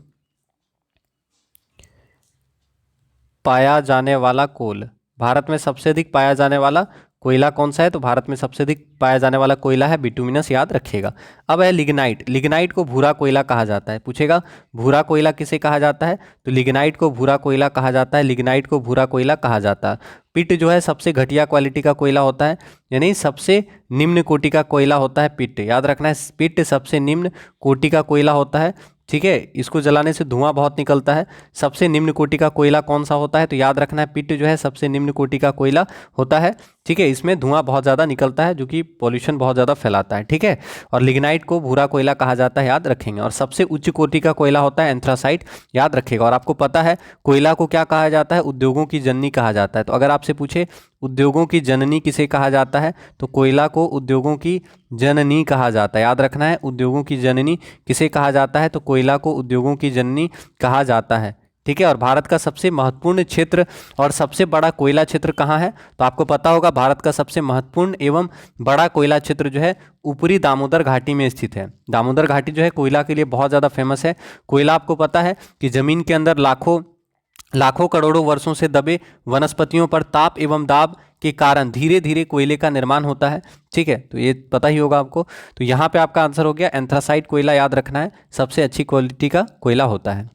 पाया जाने वाला कोल, भारत में सबसे अधिक पाया जाने वाला कोयला कौन सा है? तो भारत में सबसे अधिक पाया जाने वाला कोयला है बिटुमिनस, याद रखिएगा। अब है लिग्नाइट। लिग्नाइट को भूरा कोयला कहा जाता है। पूछेगा भूरा कोयला किसे कहा जाता है? तो लिग्नाइट को भूरा कोयला कहा जाता है। लिग्नाइट को भूरा कोयला कहा जाता है। पिट जो है सबसे घटिया क्वालिटी का कोयला होता है, यानी सबसे निम्न कोटि का कोयला होता है पिट, याद रखना है पिट सबसे निम्न कोटि का कोयला होता है, ठीक है। इसको जलाने से धुआं बहुत निकलता है। सबसे निम्न कोटि का कोयला कौन सा होता है? तो याद रखना है पिट जो है सबसे निम्न कोटि का कोयला होता है, ठीक है। इसमें धुआं बहुत ज़्यादा निकलता है जो कि पॉल्यूशन बहुत ज़्यादा फैलाता है, ठीक है। और लिग्नाइट को भूरा कोयला कहा जाता है, याद रखेंगे। और सबसे उच्च कोटि का कोयला होता है एंथ्रासाइट, याद रखिएगा। और आपको पता है कोयला को क्या कहा जाता है? उद्योगों की जननी कहा जाता है। तो अगर आपसे पूछे उद्योगों की जननी किसे कहा जाता है, तो कोयला को उद्योगों की जननी कहा जाता है, याद रखना है। उद्योगों की जननी किसे कहा जाता है? तो कोयला को उद्योगों की जननी कहा जाता है, ठीक है। और भारत का सबसे महत्वपूर्ण क्षेत्र और सबसे बड़ा कोयला क्षेत्र कहाँ है? तो आपको पता होगा भारत का सबसे महत्वपूर्ण एवं बड़ा कोयला क्षेत्र जो है ऊपरी दामोदर घाटी में स्थित है। दामोदर घाटी जो है कोयला के लिए बहुत ज़्यादा फेमस है। कोयला आपको पता है कि जमीन के अंदर लाखों करोड़ों वर्षों से दबे वनस्पतियों पर ताप एवं दाब के कारण धीरे धीरे कोयले का निर्माण होता है। ठीक है, तो ये पता ही होगा आपको। तो यहाँ पे आपका आंसर हो गया एंथ्रासाइट कोयला, याद रखना है, सबसे अच्छी क्वालिटी का कोयला होता है।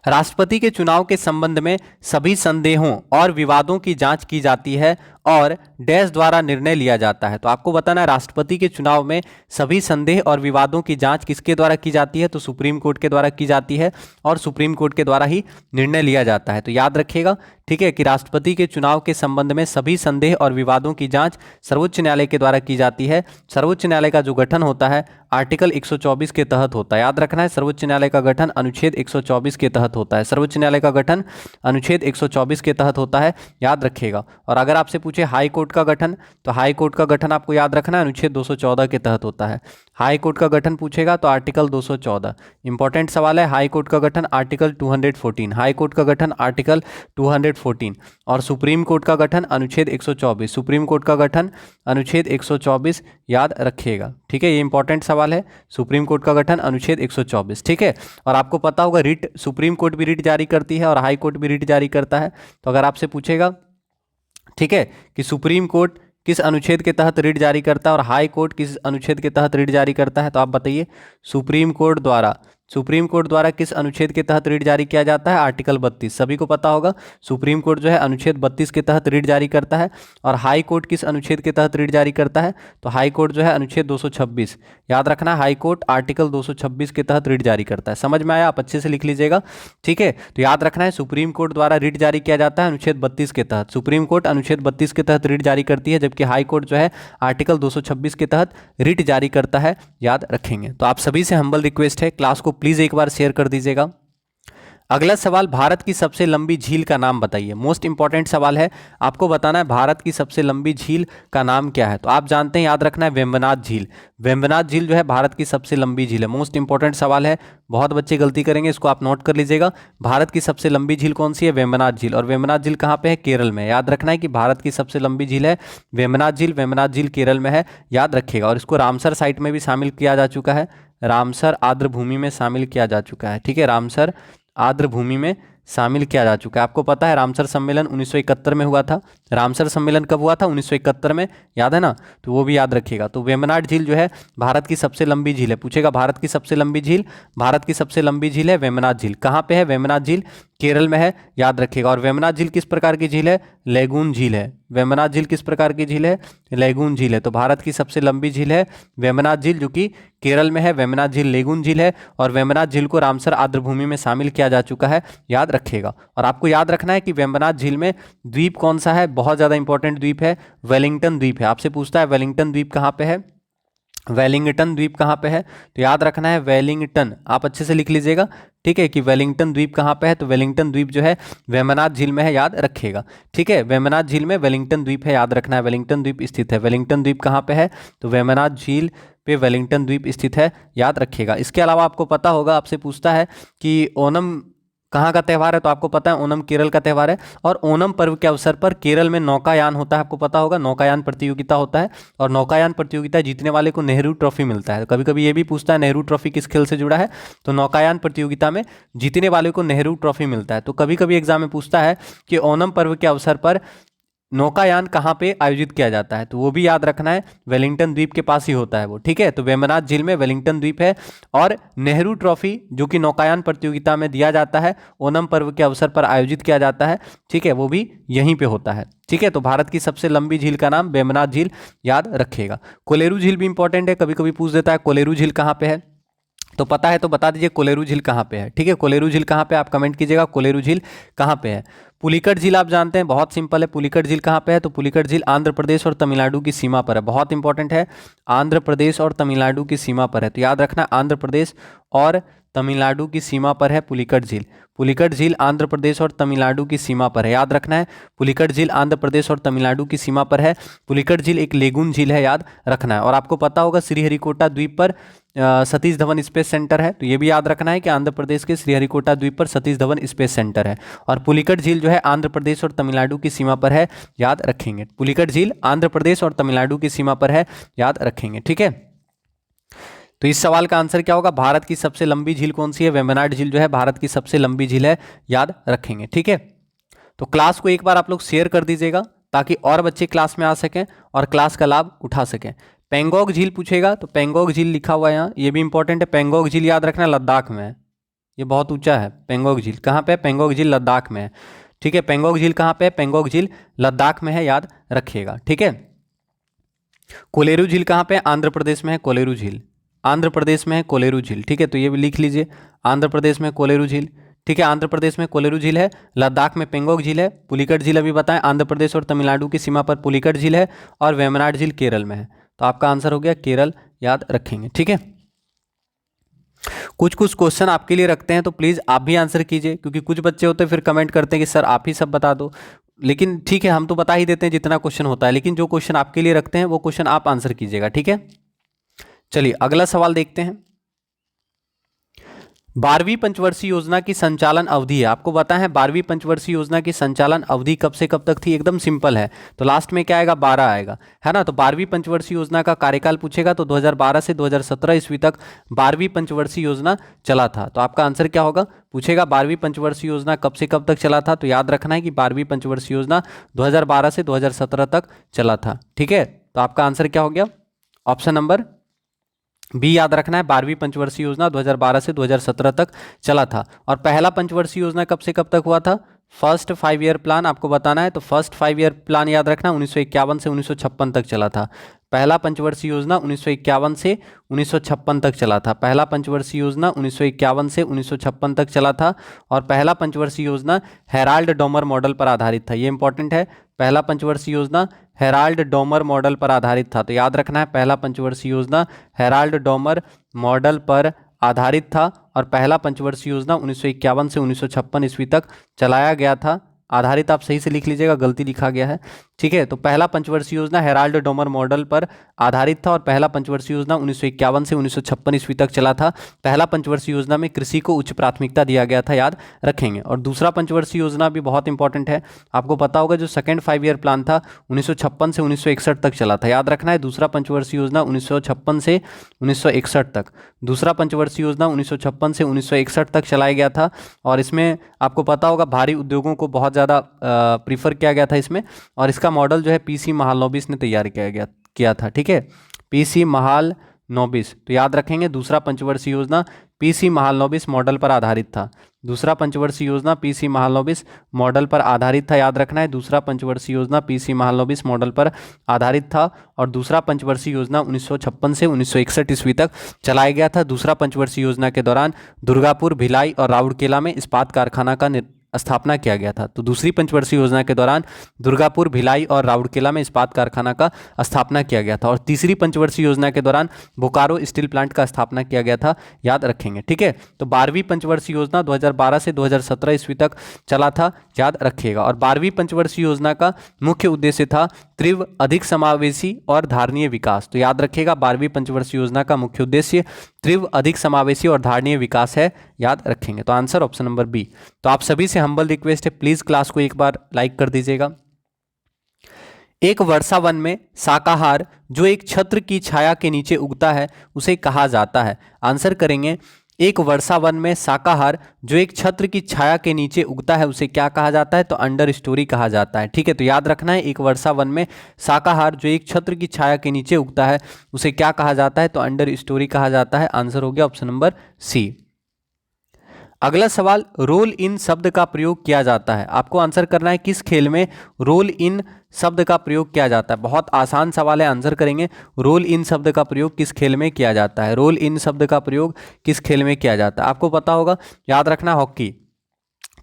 राष्ट्रपति के चुनाव के संबंध में सभी संदेहों और विवादों की जांच की जाती है और डैश द्वारा निर्णय लिया जाता है। तो आपको बताना है राष्ट्रपति के चुनाव में सभी संदेह और विवादों की जांच किसके द्वारा की जाती है? तो सुप्रीम कोर्ट के द्वारा की जाती है और सुप्रीम कोर्ट के द्वारा ही निर्णय लिया जाता है। तो याद रखिएगा, ठीक है, कि राष्ट्रपति के चुनाव के संबंध में सभी संदेह और विवादों की जांच सर्वोच्च न्यायालय के द्वारा की जाती है। सर्वोच्च न्यायालय का जो गठन होता है आर्टिकल 124 के तहत होता है। याद रखना है, सर्वोच्च न्यायालय का गठन अनुच्छेद 124 के तहत होता है। सर्वोच्च न्यायालय का गठन अनुच्छेद 124 के तहत होता है, याद रखिएगा। और अगर आपसे पूछे हाई कोर्ट का गठन, तो हाई कोर्ट का गठन आपको याद रखना है अनुच्छेद 214 के तहत होता है। हाई कोर्ट का गठन पूछेगा तो आर्टिकल 214 इंपॉर्टेंट सवाल है। हाई कोर्ट का गठन आर्टिकल 214, हाई कोर्ट का गठन आर्टिकल 214 और सुप्रीम कोर्ट का गठन अनुच्छेद 124, सुप्रीम कोर्ट का गठन अनुच्छेद 124, याद रखिएगा। ठीक है, ये इंपॉर्टेंट सवाल है, सुप्रीम कोर्ट का गठन अनुच्छेद 124। ठीक है, और आपको पता होगा रिट, सुप्रीम कोर्ट भी रिट जारी करती है और हाई कोर्ट भी रिट जारी करता है। तो अगर आपसे पूछेगा, ठीक है, कि सुप्रीम कोर्ट किस अनुच्छेद के तहत रिट जारी करता है और हाई कोर्ट किस अनुच्छेद के तहत रिट जारी करता है, तो आप बताइए। सुप्रीम कोर्ट द्वारा किस अनुच्छेद के तहत रिट जारी किया जाता है? आर्टिकल 32, सभी को पता होगा। सुप्रीम कोर्ट जो है अनुच्छेद 32 के तहत रिट जारी करता है। और हाई कोर्ट किस अनुच्छेद के तहत रिट जारी करता है? तो हाई कोर्ट जो है अनुच्छेद 226, याद रखना है, हाई कोर्ट आर्टिकल 226 के तहत रिट जारी करता है। समझ में आया? आप अच्छे से लिख लीजिएगा। ठीक है, तो याद रखना है सुप्रीम कोर्ट द्वारा रिट जारी किया जाता है अनुच्छेद 32 के तहत। सुप्रीम कोर्ट अनुच्छेद 32 के तहत रिट जारी करती है, जबकि हाई कोर्ट जो है आर्टिकल 226 के तहत रिट जारी करता है, याद रखेंगे। तो आप सभी से हम्बल रिक्वेस्ट है, क्लास को प्लीज एक बार शेयर कर दीजिएगा। अगला सवाल, भारत की सबसे लंबी झील का नाम बताइए। मोस्ट इंपॉर्टेंट सवाल है, आपको बताना है भारत की सबसे लंबी झील का नाम क्या है। तो आप जानते हैं, याद रखना है, वेम्बनाथ झील। वेम्बनाथ झील जो है भारत की सबसे लंबी झील है। मोस्ट इंपॉर्टेंट सवाल है, बहुत बच्चे गलती करेंगे, इसको आप नोट कर लीजिएगा। भारत की सबसे लंबी झील कौन सी है? वेम्बनाथ झील। और वेम्बनाथ झील कहाँ पे है? केरल में। याद रखना है कि भारत की सबसे लंबी झील है वेम्बनाथ झील। वेम्बनाथ झील केरल में है, याद रखिएगा। और इसको रामसर साइट में भी शामिल किया जा चुका है, रामसर आर्द्र भूमि में शामिल किया जा चुका है। ठीक है, रामसर आर्द्र भूमि में शामिल किया जा चुका है। आपको पता है रामसर सम्मेलन 1971 में हुआ था। रामसर सम्मेलन कब हुआ था? 1971 में, याद है ना? तो वो भी याद रखिएगा। तो वेम्बनाथ झील जो है भारत की सबसे लंबी झील है। पूछेगा भारत की सबसे लंबी झील, भारत की सबसे लंबी झील है वेम्बनाथ झील। कहाँ पे है? वेम्बनाथ झील केरल में है, याद रखिएगा। और वेम्बनाथ झील किस प्रकार की झील है? लैगून झील है। वेम्बनाथ झील किस प्रकार की झील है? लैगून झील है। तो भारत की सबसे लंबी झील है वेम्बनाथ झील, जो कि केरल में है। वेम्बनाथ झील लैगून झील है और वेम्बनाथ झील को रामसर आर्द्र भूमि में शामिल किया जा चुका है, याद रखिएगा। और आपको याद रखना है कि वेम्बनाथ झील में द्वीप कौन सा है? बहुत ज़्यादा इंपॉर्टेंट द्वीप है, वेलिंगटन द्वीप है। आपसे पूछता है वेलिंगटन द्वीप कहाँ पे है? वेलिंगटन द्वीप कहाँ पे है? तो याद रखना है वेलिंगटन, आप अच्छे से लिख लीजिएगा। ठीक है, कि वेलिंगटन द्वीप कहाँ पे है? तो वेलिंगटन द्वीप जो है वेम्बनाथ झील में है, याद रखिएगा। ठीक है, वेम्बनाथ झील में वेलिंगटन द्वीप है, याद रखना है, वेलिंगटन द्वीप स्थित है। वेलिंगटन द्वीप कहाँ पे है? तो वेम्बनाथ झील पे वेलिंगटन द्वीप स्थित है, याद रखिएगा। इसके अलावा आपको पता होगा, आपसे पूछता है कि ओनम कहाँ का त्यौहार है? तो आपको पता है ओनम केरल का त्यौहार है। और ओनम पर्व के अवसर पर केरल में नौकायान होता है, आपको पता होगा, नौकायान प्रतियोगिता होता है। और नौकायान प्रतियोगिता जीतने वाले को नेहरू ट्रॉफी मिलता है। कभी कभी ये भी पूछता है नेहरू ट्रॉफी किस खेल से जुड़ा है? तो नौकायान प्रतियोगिता में जीतने वाले को नेहरू ट्रॉफी मिलता है। तो कभी कभी एग्जाम में पूछता है कि ओनम पर्व के अवसर पर नौकायान कहाँ पे आयोजित किया जाता है? तो वो भी याद रखना है, वेलिंगटन द्वीप के पास ही होता है वो। ठीक है, तो वेम्बनाथ झील में वेलिंगटन द्वीप है। और नेहरू ट्रॉफी जो कि नौकायान प्रतियोगिता में दिया जाता है, ओनम पर्व के अवसर पर आयोजित किया जाता है, ठीक है, वो भी यहीं पे होता है। ठीक है, तो भारत की सबसे लंबी झील का नाम वेम्बनाथ झील, याद रखिएगा। कोलेरू झील भी इंपॉर्टेंट है, कभी कभी पूछ देता है कोलेरू झील कहाँ पे है। तो पता है तो बता दीजिए कोलेरू झील कहाँ पे है। ठीक है, कोलेरू झील कहाँ पे, आप कमेंट कीजिएगा कोलेरू झील कहाँ पे है। पुलिकट झील आप जानते हैं, बहुत सिंपल है। पुलिकट झील कहाँ पे है? तो पुलिकट झील आंध्र प्रदेश और तमिलनाडु की सीमा पर है, बहुत इंपॉर्टेंट है, आंध्र प्रदेश और तमिलनाडु की सीमा पर है। तो याद रखना, आंध्र प्रदेश और तमिलनाडु की सीमा पर है पुलिकट झील। पुलिकट झील आंध्र प्रदेश और तमिलनाडु की सीमा पर है, याद रखना है, पुलिकट झील आंध्र प्रदेश और तमिलनाडु की सीमा पर है। पुलिकट झील एक लेगून झील है, याद रखना है। और आपको पता होगा श्रीहरिकोटा द्वीप पर सतीश धवन स्पेस सेंटर है, तो ये भी याद रखना है कि आंध्र प्रदेश के श्रीहरिकोटा द्वीप पर सतीश धवन स्पेस सेंटर है। और पुलिकट झील जो है आंध्र प्रदेश और तमिलनाडु की सीमा पर है, याद रखेंगे। पुलिकट झील आंध्र प्रदेश और तमिलनाडु की सीमा पर है, याद रखेंगे। ठीक है, तो इस सवाल का आंसर क्या होगा? भारत की सबसे लंबी झील कौन सी है? वेम्बनाड झील जो है भारत की सबसे लंबी झील है, याद रखेंगे। ठीक है, तो क्लास को एक बार आप लोग शेयर कर दीजिएगा ताकि और बच्चे क्लास में आ सकें और क्लास का लाभ उठा सकें। पेंगोंग झील पूछेगा तो पेंगोंग झील लिखा हुआ है यहाँ, ये भी इंपॉर्टेंट है। पेंगोंग झील याद रखना लद्दाख में है, ये बहुत ऊंचा है। पेंगोंग झील कहाँ पे है? पेंगोंग झील लद्दाख में है। ठीक है, पेंगोंग झील कहाँ पे है? पेंगोंग झील लद्दाख में है, याद रखिएगा। ठीक है, कोलेरू झील कहाँ पे है? आंध्र प्रदेश में है कोलेरू झील, आंध्र प्रदेश में है कोलेरू झील। ठीक है, तो ये भी लिख लीजिए, आंध्र प्रदेश में कोलेरू झील। ठीक है, आंध्र प्रदेश में कोलेरू झील है, लद्दाख में पेंगोंग झील है, पुलिकट झील अभी बताएं आंध्र प्रदेश और तमिलनाडु की सीमा पर पुलिकट झील है, और वेम्बनाड झील केरल में है। तो आपका आंसर हो गया केरल, याद रखेंगे। ठीक है, कुछ कुछ क्वेश्चन आपके लिए रखते हैं तो प्लीज़ आप भी आंसर कीजिए, क्योंकि कुछ बच्चे होते हैं फिर कमेंट करते हैं कि सर आप ही सब बता दो। लेकिन ठीक है, हम तो बता ही देते हैं जितना क्वेश्चन होता है, लेकिन जो क्वेश्चन आपके लिए रखते हैं वो क्वेश्चन आप आंसर कीजिएगा। ठीक है, चलिए अगला सवाल देखते हैं। 12वीं पंचवर्षीय योजना की संचालन अवधि है, आपको पता है 12वीं पंचवर्षीय योजना की संचालन अवधि कब से कब तक थी? एकदम सिंपल है, तो लास्ट में क्या आएगा? 12 आएगा, है ना। तो 12वीं पंचवर्षीय योजना का कार्यकाल पूछेगा तो 2012 से 2017 ईस्वी तक 12वीं पंचवर्षीय योजना चला था। तो आपका आंसर क्या होगा? पूछेगा 12वीं पंचवर्षीय योजना कब से कब तक चला था, तो याद रखना है कि 12वीं पंचवर्षीय योजना 2012 से 2017 तक चला था। ठीक है, तो आपका आंसर क्या हो गया? ऑप्शन नंबर बी याद रखना है, 12वीं पंचवर्षीय योजना 2012 से 2017 तक चला था। और पहला पंचवर्षीय योजना कब से कब तक हुआ था? फर्स्ट 5 ईयर प्लान आपको बताना है, तो फर्स्ट 5 ईयर प्लान याद रखना 1951 से 1956 तक चला था। पहला पंचवर्षीय योजना 1951 से 1956 तक चला था। पहला पंचवर्षीय योजना 1951 से 1956 तक चला था। और पहला पंचवर्षीय योजना हेराल्ड डोमर मॉडल पर आधारित था, ये इंपॉर्टेंट है। पहला पंचवर्षीय योजना हेराल्ड डोमर मॉडल पर आधारित था, तो याद रखना है पहला पंचवर्षीय योजना हेराल्ड डोमर मॉडल पर आधारित था। और पहला पंचवर्षीय योजना 1951 से 1956 ईस्वी तक चलाया गया था। आधारित आप सही से लिख लीजिएगा, गलती लिखा गया है। ठीक है, तो पहला पंचवर्षीय योजना हेराल्ड डोमर मॉडल पर आधारित था और पहला पंचवर्षीय योजना 1951 से 1956 ईस्वी तक चला था। पहला पंचवर्षीय योजना में कृषि को उच्च प्राथमिकता दिया गया था, याद रखेंगे। और दूसरा पंचवर्षीय योजना भी बहुत इंपॉर्टेंट है, आपको पता होगा जो सेकेंड 5 ईयर प्लान था 1956 से 1961 तक चला था, याद रखना है। दूसरा पंचवर्षीय योजना 1956 से 1961 तक, दूसरा पंचवर्षीय योजना 1956 से 1961 तक चलाया गया था। और इसमें आपको पता होगा भारी उद्योगों को बहुत ज़्यादा प्रीफर किया गया था इसमें। और इसका मॉडल जो है पीसी महालनोबिस ने तैयार किया था। ठीक है, पीसी महालनोबिस, तो याद रखेंगे दूसरा पंचवर्षीय योजना पीसी महालनोबिस मॉडल पर आधारित था। दूसरा पंचवर्षीय योजना पीसी महालनोबिस मॉडल पर आधारित था, याद रखना है। दूसरा पंचवर्षीय योजना पीसी महालनोबिस मॉडल पर आधारित था। और दूसरा पंचवर्षीय योजना 1956 से 1961 ईस्वी तक चलाया गया था। दूसरा पंचवर्षीय योजना के दौरान दुर्गापुर, भिलाई और राउरकेला में इस्पात कारखाना का स्थापना किया गया था। तो दूसरी पंचवर्षीय योजना के दौरान दुर्गापुर, भिलाई और राउरकेला में इस्पात कारखाना का स्थापना किया गया था। और तीसरी पंचवर्षीय योजना के दौरान बोकारो स्टील प्लांट का स्थापना किया गया था, याद रखेंगे। ठीक है, तो 12वीं पंचवर्षीय योजना 2012 से 2017 ईस्वी तक चला था, याद रखिएगा। और 12वीं पंचवर्षीय योजना का मुख्य उद्देश्य था तीव्र, अधिक समावेशी और धारणीय विकास। तो याद रखिएगा 12वीं पंचवर्षीय योजना का मुख्य उद्देश्य तीव्र, अधिक समावेशी और धारणीय विकास है, याद रखेंगे। तो आंसर ऑप्शन नंबर बी। तो आप सभी से हम्बल रिक्वेस्ट है, प्लीज क्लास को एक बार लाइक कर दीजिएगा। एक वर्षावन में शाकाहार जो एक छत्र की छाया के नीचे उगता है उसे कहा जाता है। आंसर करेंगे, एक वर्षावन में शाकाहार जो एक छत्र की छाया के नीचे उगता है उसे क्या कहा जाता है? तो अंडर स्टोरी कहा जाता है। ठीक है, तो याद रखना है एक वर्षावन में शाकाहार जो एक छत्र की छाया के नीचे उगता है उसे क्या कहा जाता है? तो अंडर स्टोरी कहा जाता है। आंसर हो गया ऑप्शन नंबर सी। अगला सवाल, रोल इन शब्द का प्रयोग किया जाता है। आपको आंसर करना है किस खेल में रोल इन शब्द का प्रयोग किया जाता है। बहुत आसान सवाल है, आंसर करेंगे रोल इन शब्द का प्रयोग किस खेल में किया जाता है। रोल इन शब्द का प्रयोग किस खेल में किया जाता है? आपको पता होगा, याद रखना हॉकी।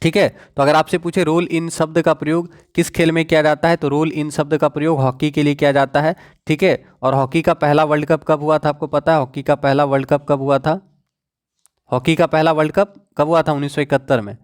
ठीक है, तो अगर आपसे पूछे रोल इन शब्द का प्रयोग किस खेल में किया जाता है तो रोल इन शब्द का प्रयोग हॉकी के लिए किया जाता है। ठीक है, और हॉकी का पहला वर्ल्ड कप कब हुआ था? आपको पता है हॉकी का पहला वर्ल्ड कप कब हुआ था? हॉकी का पहला वर्ल्ड कप कब हुआ था? 1971 में।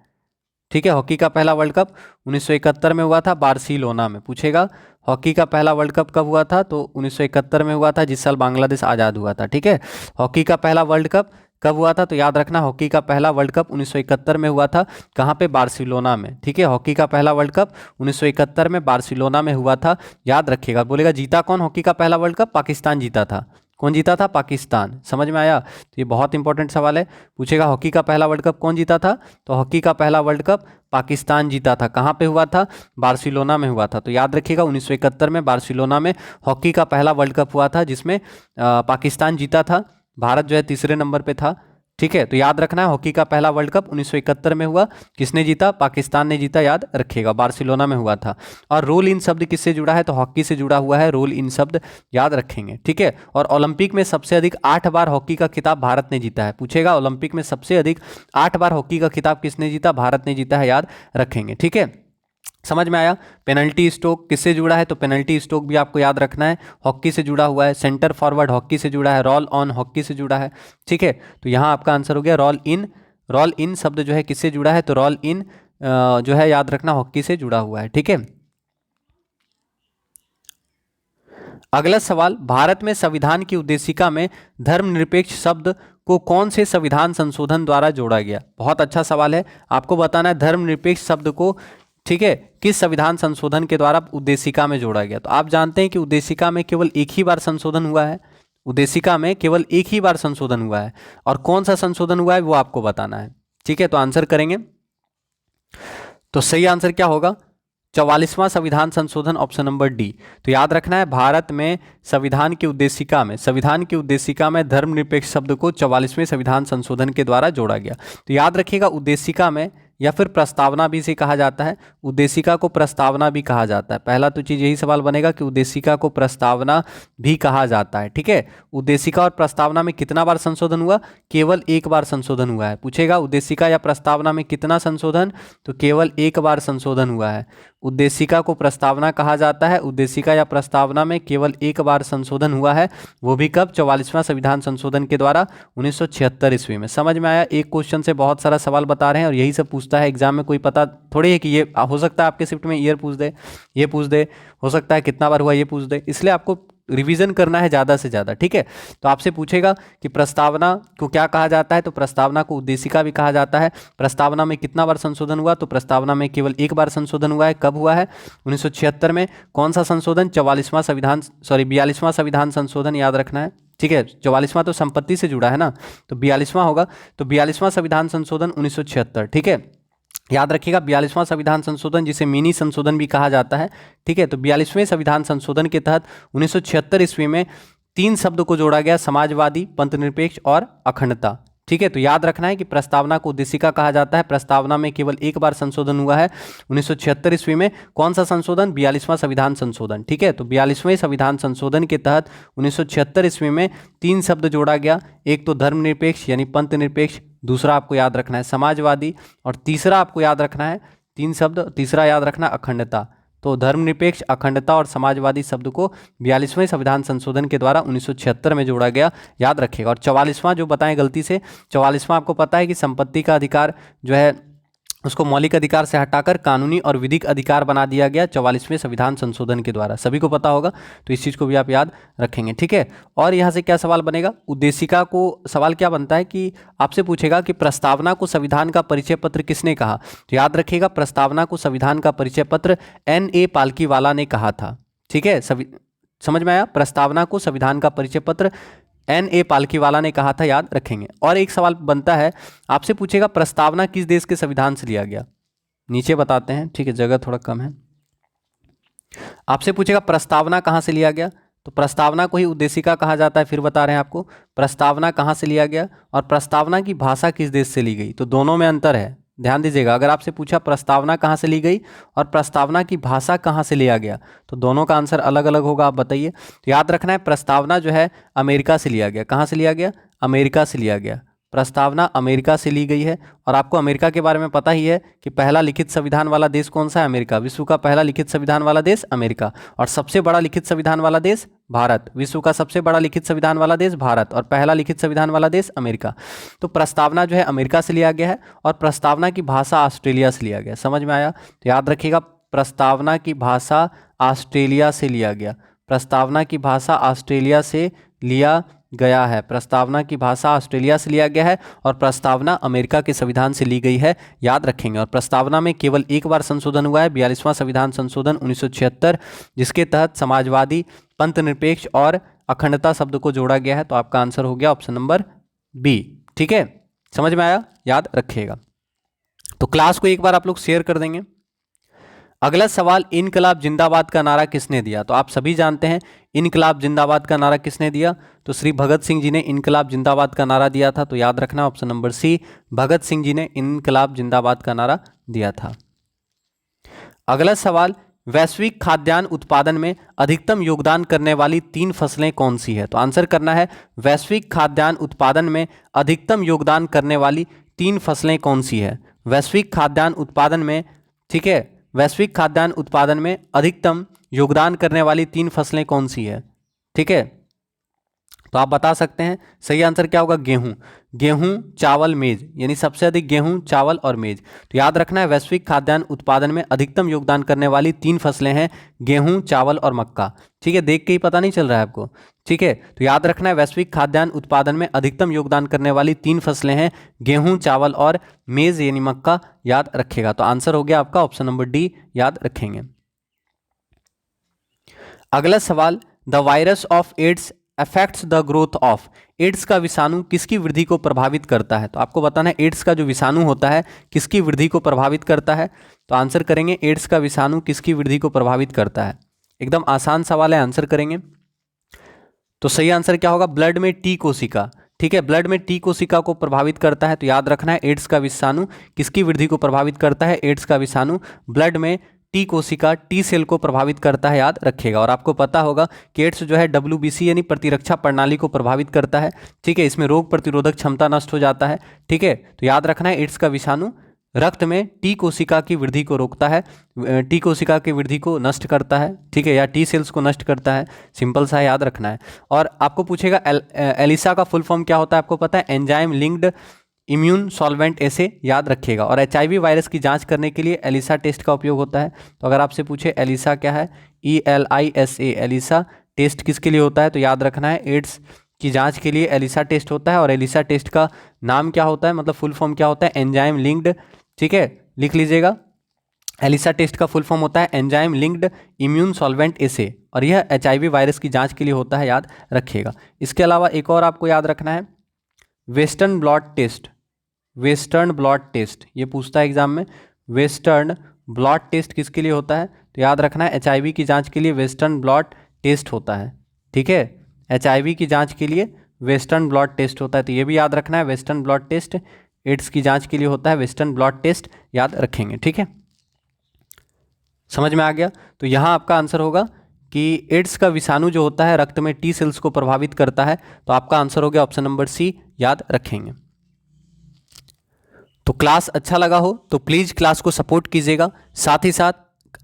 ठीक है, हॉकी का पहला वर्ल्ड कप 1971 में हुआ था बार्सिलोना में। पूछेगा हॉकी का पहला वर्ल्ड कप कब हुआ था, तो 1971 में हुआ था, जिस साल बांग्लादेश आज़ाद हुआ था। ठीक है, हॉकी का पहला वर्ल्ड कप कब हुआ था, तो याद रखना हॉकी का पहला वर्ल्ड कप 1971 में हुआ था। कहाँ पे, बार्सिलोना में। ठीक है, हॉकी का पहला वर्ल्ड कप 1971 में बार्सिलोना में हुआ था, याद रखिएगा। बोलेगा जीता कौन हॉकी का पहला वर्ल्ड कप, पाकिस्तान जीता था। कौन जीता था, पाकिस्तान। समझ में आया, तो ये बहुत इंपॉर्टेंट सवाल है। पूछेगा हॉकी का पहला वर्ल्ड कप कौन जीता था, तो हॉकी का पहला वर्ल्ड कप पाकिस्तान जीता था। कहाँ पे हुआ था, बार्सिलोना में हुआ था। तो याद रखिएगा 1971 में बार्सिलोना में हॉकी का पहला वर्ल्ड कप हुआ था, जिसमें पाकिस्तान जीता था, भारत जो है तीसरे नंबर पे था। ठीक है, तो याद रखना है हॉकी का पहला वर्ल्ड कप 1971 में हुआ, किसने जीता, पाकिस्तान ने जीता, याद रखिएगा, बार्सिलोना में हुआ था। और रोल इन शब्द किससे जुड़ा है, तो हॉकी से जुड़ा हुआ है, रोल इन शब्द याद रखेंगे। ठीक है, और ओलंपिक में सबसे अधिक 8 बार हॉकी का खिताब भारत ने जीता है। पूछेगा ओलंपिक में सबसे अधिक 8 बार हॉकी का खिताब किसने जीता, भारत ने जीता है, याद रखेंगे। ठीक है, समझ में आया। पेनल्टी स्ट्रोक किससे जुड़ा है, तो पेनल्टी स्ट्रोक भी आपको याद रखना है, हॉकी से जुड़ा हुआ है। सेंटर फॉरवर्ड हॉकी से जुड़ा है, रोल ऑन हॉकी से जुड़ा है। ठीक है, तो यहाँ आपका आंसर हो गया रोल इन। रोल इन शब्द जो है किससे जुड़ा है, तो रोल इन जो है याद रखना हॉकी से जुड़ा हुआ है। ठीक है, अगला सवाल, भारत में संविधान की उद्देशिका में धर्मनिरपेक्ष शब्द को कौन से संविधान संशोधन द्वारा जोड़ा गया। बहुत अच्छा सवाल है, आपको बताना है धर्मनिरपेक्ष शब्द को, ठीक है, किस संविधान संशोधन के द्वारा उद्देशिका में जोड़ा गया। तो आप जानते हैं कि उद्देशिका में केवल एक ही बार संशोधन हुआ है, उद्देशिका में केवल एक ही बार संशोधन हुआ है, और कौन सा संशोधन हुआ है वो आपको बताना है। ठीक है, तो आंसर करेंगे, तो सही आंसर क्या होगा, 44वां संविधान संशोधन, ऑप्शन नंबर डी। तो याद रखना है भारत में संविधान की उद्देशिका में धर्मनिरपेक्ष शब्द को 44वें संविधान संशोधन के द्वारा जोड़ा गया। तो याद रखिएगा उद्देशिका में या फिर प्रस्तावना भी इसे कहा जाता है, उद्देशिका को प्रस्तावना भी कहा जाता है। पहला तो चीज़ यही सवाल बनेगा कि उद्देशिका को प्रस्तावना भी कहा जाता है। ठीक है, उद्देशिका और प्रस्तावना में कितना बार संशोधन हुआ, केवल एक बार संशोधन हुआ है। पूछेगा उद्देशिका या प्रस्तावना में कितना संशोधन, तो केवल एक बार संशोधन हुआ है। उद्देशिका को प्रस्तावना कहा जाता है, उद्देशिका या प्रस्तावना में केवल एक बार संशोधन हुआ है, वो भी कब, 44वां संविधान संशोधन के द्वारा 1976 ईस्वी में। समझ में आया, एक क्वेश्चन से बहुत सारा सवाल बता रहे हैं और यही सब पूछता है एग्जाम में, कोई पता थोड़ी है कि ये हो सकता है आपके शिफ्ट में ईयर पूछ दे, ये पूछ दे, हो सकता है कितना बार हुआ ये पूछ दे, इसलिए आपको रिवीजन करना है ज़्यादा से ज़्यादा। ठीक है, तो आपसे पूछेगा कि प्रस्तावना को क्या कहा जाता है, तो प्रस्तावना को उद्देशिका भी कहा जाता है। प्रस्तावना में कितना बार संशोधन हुआ, तो प्रस्तावना में केवल एक बार संशोधन हुआ है। कब हुआ है, 1976 में। कौन सा संशोधन, 42वां संविधान संशोधन, याद रखना है। ठीक है, 44वां तो संपत्ति से जुड़ा है ना, तो 42वां होगा, तो 42वां संविधान संशोधन 1976। ठीक है, याद रखिएगा 42वां संविधान संशोधन, जिसे मिनी संशोधन भी कहा जाता है। ठीक है, तो 42वें संविधान संशोधन के तहत 1976 ईस्वी में 3 शब्द को जोड़ा गया, समाजवादी, पंथनिरपेक्ष और अखंडता। ठीक है, तो याद रखना है कि प्रस्तावना को उद्देशिका कहा जाता है, प्रस्तावना में केवल एक बार संशोधन हुआ है 1976 ईस्वी में। कौन सा संशोधन, 42वां संविधान संशोधन। ठीक है, तो 42वें संविधान संशोधन के तहत 1976 ईस्वी में 3 शब्द जोड़ा गया, एक तो धर्मनिरपेक्ष यानी पंथनिरपेक्ष, दूसरा आपको याद रखना है समाजवादी, और तीसरा आपको याद रखना है, 3 शब्द, तीसरा याद रखना अखंडता। तो धर्मनिरपेक्ष, अखंडता और समाजवादी शब्द को 42वें संविधान संशोधन के द्वारा 1976 में जोड़ा गया, याद रखिएगा। और 44वां जो बताएं गलती से, 44वां आपको पता है कि संपत्ति का अधिकार जो है उसको मौलिक अधिकार से हटाकर कानूनी और विधिक अधिकार बना दिया गया 44वें संविधान संशोधन के द्वारा, सभी को पता होगा, तो इस चीज़ को भी आप याद रखेंगे। ठीक है, और यहाँ से क्या सवाल बनेगा, उद्देशिका को सवाल क्या बनता है कि आपसे पूछेगा कि प्रस्तावना को संविधान का परिचय पत्र किसने कहा। तो याद रखिएगा प्रस्तावना को संविधान का परिचय पत्र N.A. पालकीवाला ने कहा था। ठीक है, समझ में आया, प्रस्तावना को संविधान का परिचय पत्र N.A. पालकीवाला ने कहा था, याद रखेंगे। और एक सवाल बनता है, आपसे पूछेगा प्रस्तावना किस देश के संविधान से लिया गया, नीचे बताते हैं। ठीक है, जगह थोड़ा कम है। आपसे पूछेगा प्रस्तावना कहाँ से लिया गया, तो प्रस्तावना को ही उद्देशिका कहा जाता है, फिर बता रहे हैं आपको प्रस्तावना कहाँ से लिया गया, और प्रस्तावना की भाषा किस देश से ली गई, तो दोनों में अंतर है, ध्यान दीजिएगा। अगर आपसे पूछा प्रस्तावना कहाँ से ली गई और प्रस्तावना की भाषा कहाँ से लिया गया, तो दोनों का आंसर अलग अलग होगा, आप बताइए। तो याद रखना है प्रस्तावना जो है अमेरिका से लिया गया, कहाँ से लिया गया, अमेरिका से लिया गया। प्रस्तावना अमेरिका से ली गई है। और आपको अमेरिका के बारे में पता ही है कि पहला लिखित संविधान वाला देश कौन सा है? अमेरिका। विश्व का पहला लिखित संविधान वाला देश अमेरिका, और सबसे बड़ा लिखित संविधान वाला देश भारत। विश्व का सबसे बड़ा लिखित संविधान वाला देश भारत, और पहला लिखित संविधान वाला देश अमेरिका। तो प्रस्तावना जो है अमेरिका से लिया गया है, और प्रस्तावना की भाषा ऑस्ट्रेलिया से लिया गया। समझ में आया? तो याद रखिएगा, प्रस्तावना की भाषा ऑस्ट्रेलिया से लिया गया। प्रस्तावना की भाषा ऑस्ट्रेलिया से लिया गया है। प्रस्तावना की भाषा ऑस्ट्रेलिया से लिया गया है, और प्रस्तावना अमेरिका के संविधान से ली गई है, याद रखेंगे। और प्रस्तावना में केवल एक बार संशोधन हुआ है, 42वां संविधान संशोधन 1976, जिसके तहत समाजवादी, पंथनिरपेक्ष और अखंडता शब्द को जोड़ा गया है। तो आपका आंसर हो गया ऑप्शन नंबर बी। ठीक है, समझ में आया? याद रखिएगा। तो क्लास को एक बार आप लोग शेयर कर देंगे। अगला सवाल, इनकलाब जिंदाबाद का नारा किसने दिया? तो आप सभी जानते हैं इनकलाब जिंदाबाद का नारा किसने दिया? तो श्री भगत सिंह जी ने इनकलाब जिंदाबाद का नारा दिया था। तो याद रखना option number C, Bhagat Singh ji ने इनकलाब जिंदाबाद का नारा दिया था। अगला सवाल, वैश्विक खाद्यान्न उत्पादन में अधिकतम योगदान करने वाली 3 फसलें कौन सी है? तो आंसर करना है, वैश्विक खाद्यान्न उत्पादन में अधिकतम योगदान करने वाली 3 फसलें कौन सी है? वैश्विक खाद्यान्न उत्पादन में, ठीक है, वैश्विक खाद्यान्न उत्पादन में अधिकतम योगदान करने वाली 3 फसलें कौन सी है? ठीक है, तो आप बता सकते हैं। सही आंसर क्या होगा? गेहूं। गेहूं, चावल, मेज, यानी सबसे अधिक गेहूं, चावल और मेज। तो याद रखना है, वैश्विक खाद्यान्न उत्पादन में अधिकतम योगदान करने वाली 3 फसलें हैं, गेहूं, चावल और मक्का। ठीक है, देख के ही पता नहीं चल रहा है आपको? ठीक है, तो याद रखना है, वैश्विक खाद्यान्न उत्पादन में अधिकतम योगदान करने वाली 3 फसलें हैं, गेहूं, चावल और मेज यानी मक्का। याद रखेगा। तो आंसर हो गया आपका ऑप्शन नंबर डी, याद रखेंगे। अगला सवाल, the virus of AIDS affects the growth of. AIDS का विषाणु किसकी वृद्धि को प्रभावित करता है? तो आपको बताना है एड्स का जो विषाणु होता है किसकी वृद्धि को प्रभावित करता है। तो आंसर करेंगे, एड्स का विषाणु किसकी वृद्धि को प्रभावित करता है। एकदम आसान सवाल है, आंसर करेंगे। तो सही आंसर क्या होगा? ब्लड में टी कोशिका। ठीक है, ब्लड में टी कोशिका को प्रभावित करता है। तो याद रखना है, एड्स का विषाणु किसकी वृद्धि को प्रभावित करता है? एड्स का विषाणु ब्लड में टी कोशिका, टी सेल को प्रभावित करता है, याद रखिएगा। और आपको पता होगा कि एड्स जो है WBC यानी प्रतिरक्षा प्रणाली को प्रभावित करता है। ठीक है, इसमें रोग प्रतिरोधक क्षमता नष्ट हो जाता है। ठीक है, तो याद रखना है, एड्स का विषाणु रक्त में टी कोशिका की वृद्धि को रोकता है, टी कोशिका की वृद्धि को नष्ट करता है। ठीक है, या टी सेल्स को नष्ट करता है। सिंपल सा याद रखना है। और आपको पूछेगा एलिसा का फुल फॉर्म क्या होता है? आपको पता है, एंजाइम लिंक्ड इम्यून सॉल्वेंट ऐसे, याद रखिएगा। और HIV वायरस की जांच करने के लिए एलिसा टेस्ट का उपयोग होता है। तो अगर आपसे पूछे एलिसा क्या है, ELISA, एलिसा टेस्ट किसके लिए होता है? तो याद रखना है, एड्स की जांच के लिए एलिसा टेस्ट होता है। और एलिसा टेस्ट का नाम क्या होता है, मतलब फुल फॉर्म क्या होता है? एंजाइम लिंक्ड, ठीक है, लिख लीजिएगा। एलिसा टेस्ट का फुल फॉर्म होता है एंजाइम लिंक्ड इम्यून सॉल्वेंट ऐसे, और यह HIV वायरस की जांच के लिए होता है, याद रखिएगा। इसके अलावा एक और आपको याद रखना है, western blot test. Western blot test ये पूछता है एग्जाम में। वेस्टर्न ब्लॉट टेस्ट किसके लिए होता है? तो याद रखना है, HIV की जांच के लिए वेस्टर्न ब्लॉट टेस्ट होता है। ठीक है, HIV की जांच के लिए वेस्टर्न ब्लॉट टेस्ट होता है। तो ये भी याद रखना है, वेस्टर्न ब्लॉट टेस्ट एड्स की जांच के लिए होता है, वेस्टर्न ब्लॉट टेस्ट याद रखेंगे। ठीक है, समझ में आ गया? तो यहाँ आपका आंसर होगा कि एड्स का विषाणु जो होता है रक्त में टी सेल्स को प्रभावित करता है। तो आपका आंसर हो गया ऑप्शन नंबर सी, याद रखेंगे। तो क्लास अच्छा लगा हो तो प्लीज़ क्लास को सपोर्ट कीजिएगा। साथ ही साथ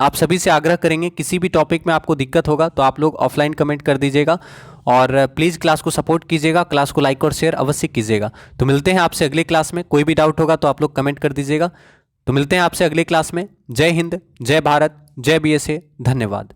आप सभी से आग्रह करेंगे, किसी भी टॉपिक में आपको दिक्कत होगा तो आप लोग ऑफलाइन कमेंट कर दीजिएगा, और प्लीज़ क्लास को सपोर्ट कीजिएगा, क्लास को लाइक और शेयर अवश्य कीजिएगा। तो मिलते हैं आपसे अगले क्लास में। कोई भी डाउट होगा तो आप लोग कमेंट कर दीजिएगा। तो मिलते हैं आपसे अगले क्लास में। जय हिंद, जय भारत, जय BSA, धन्यवाद।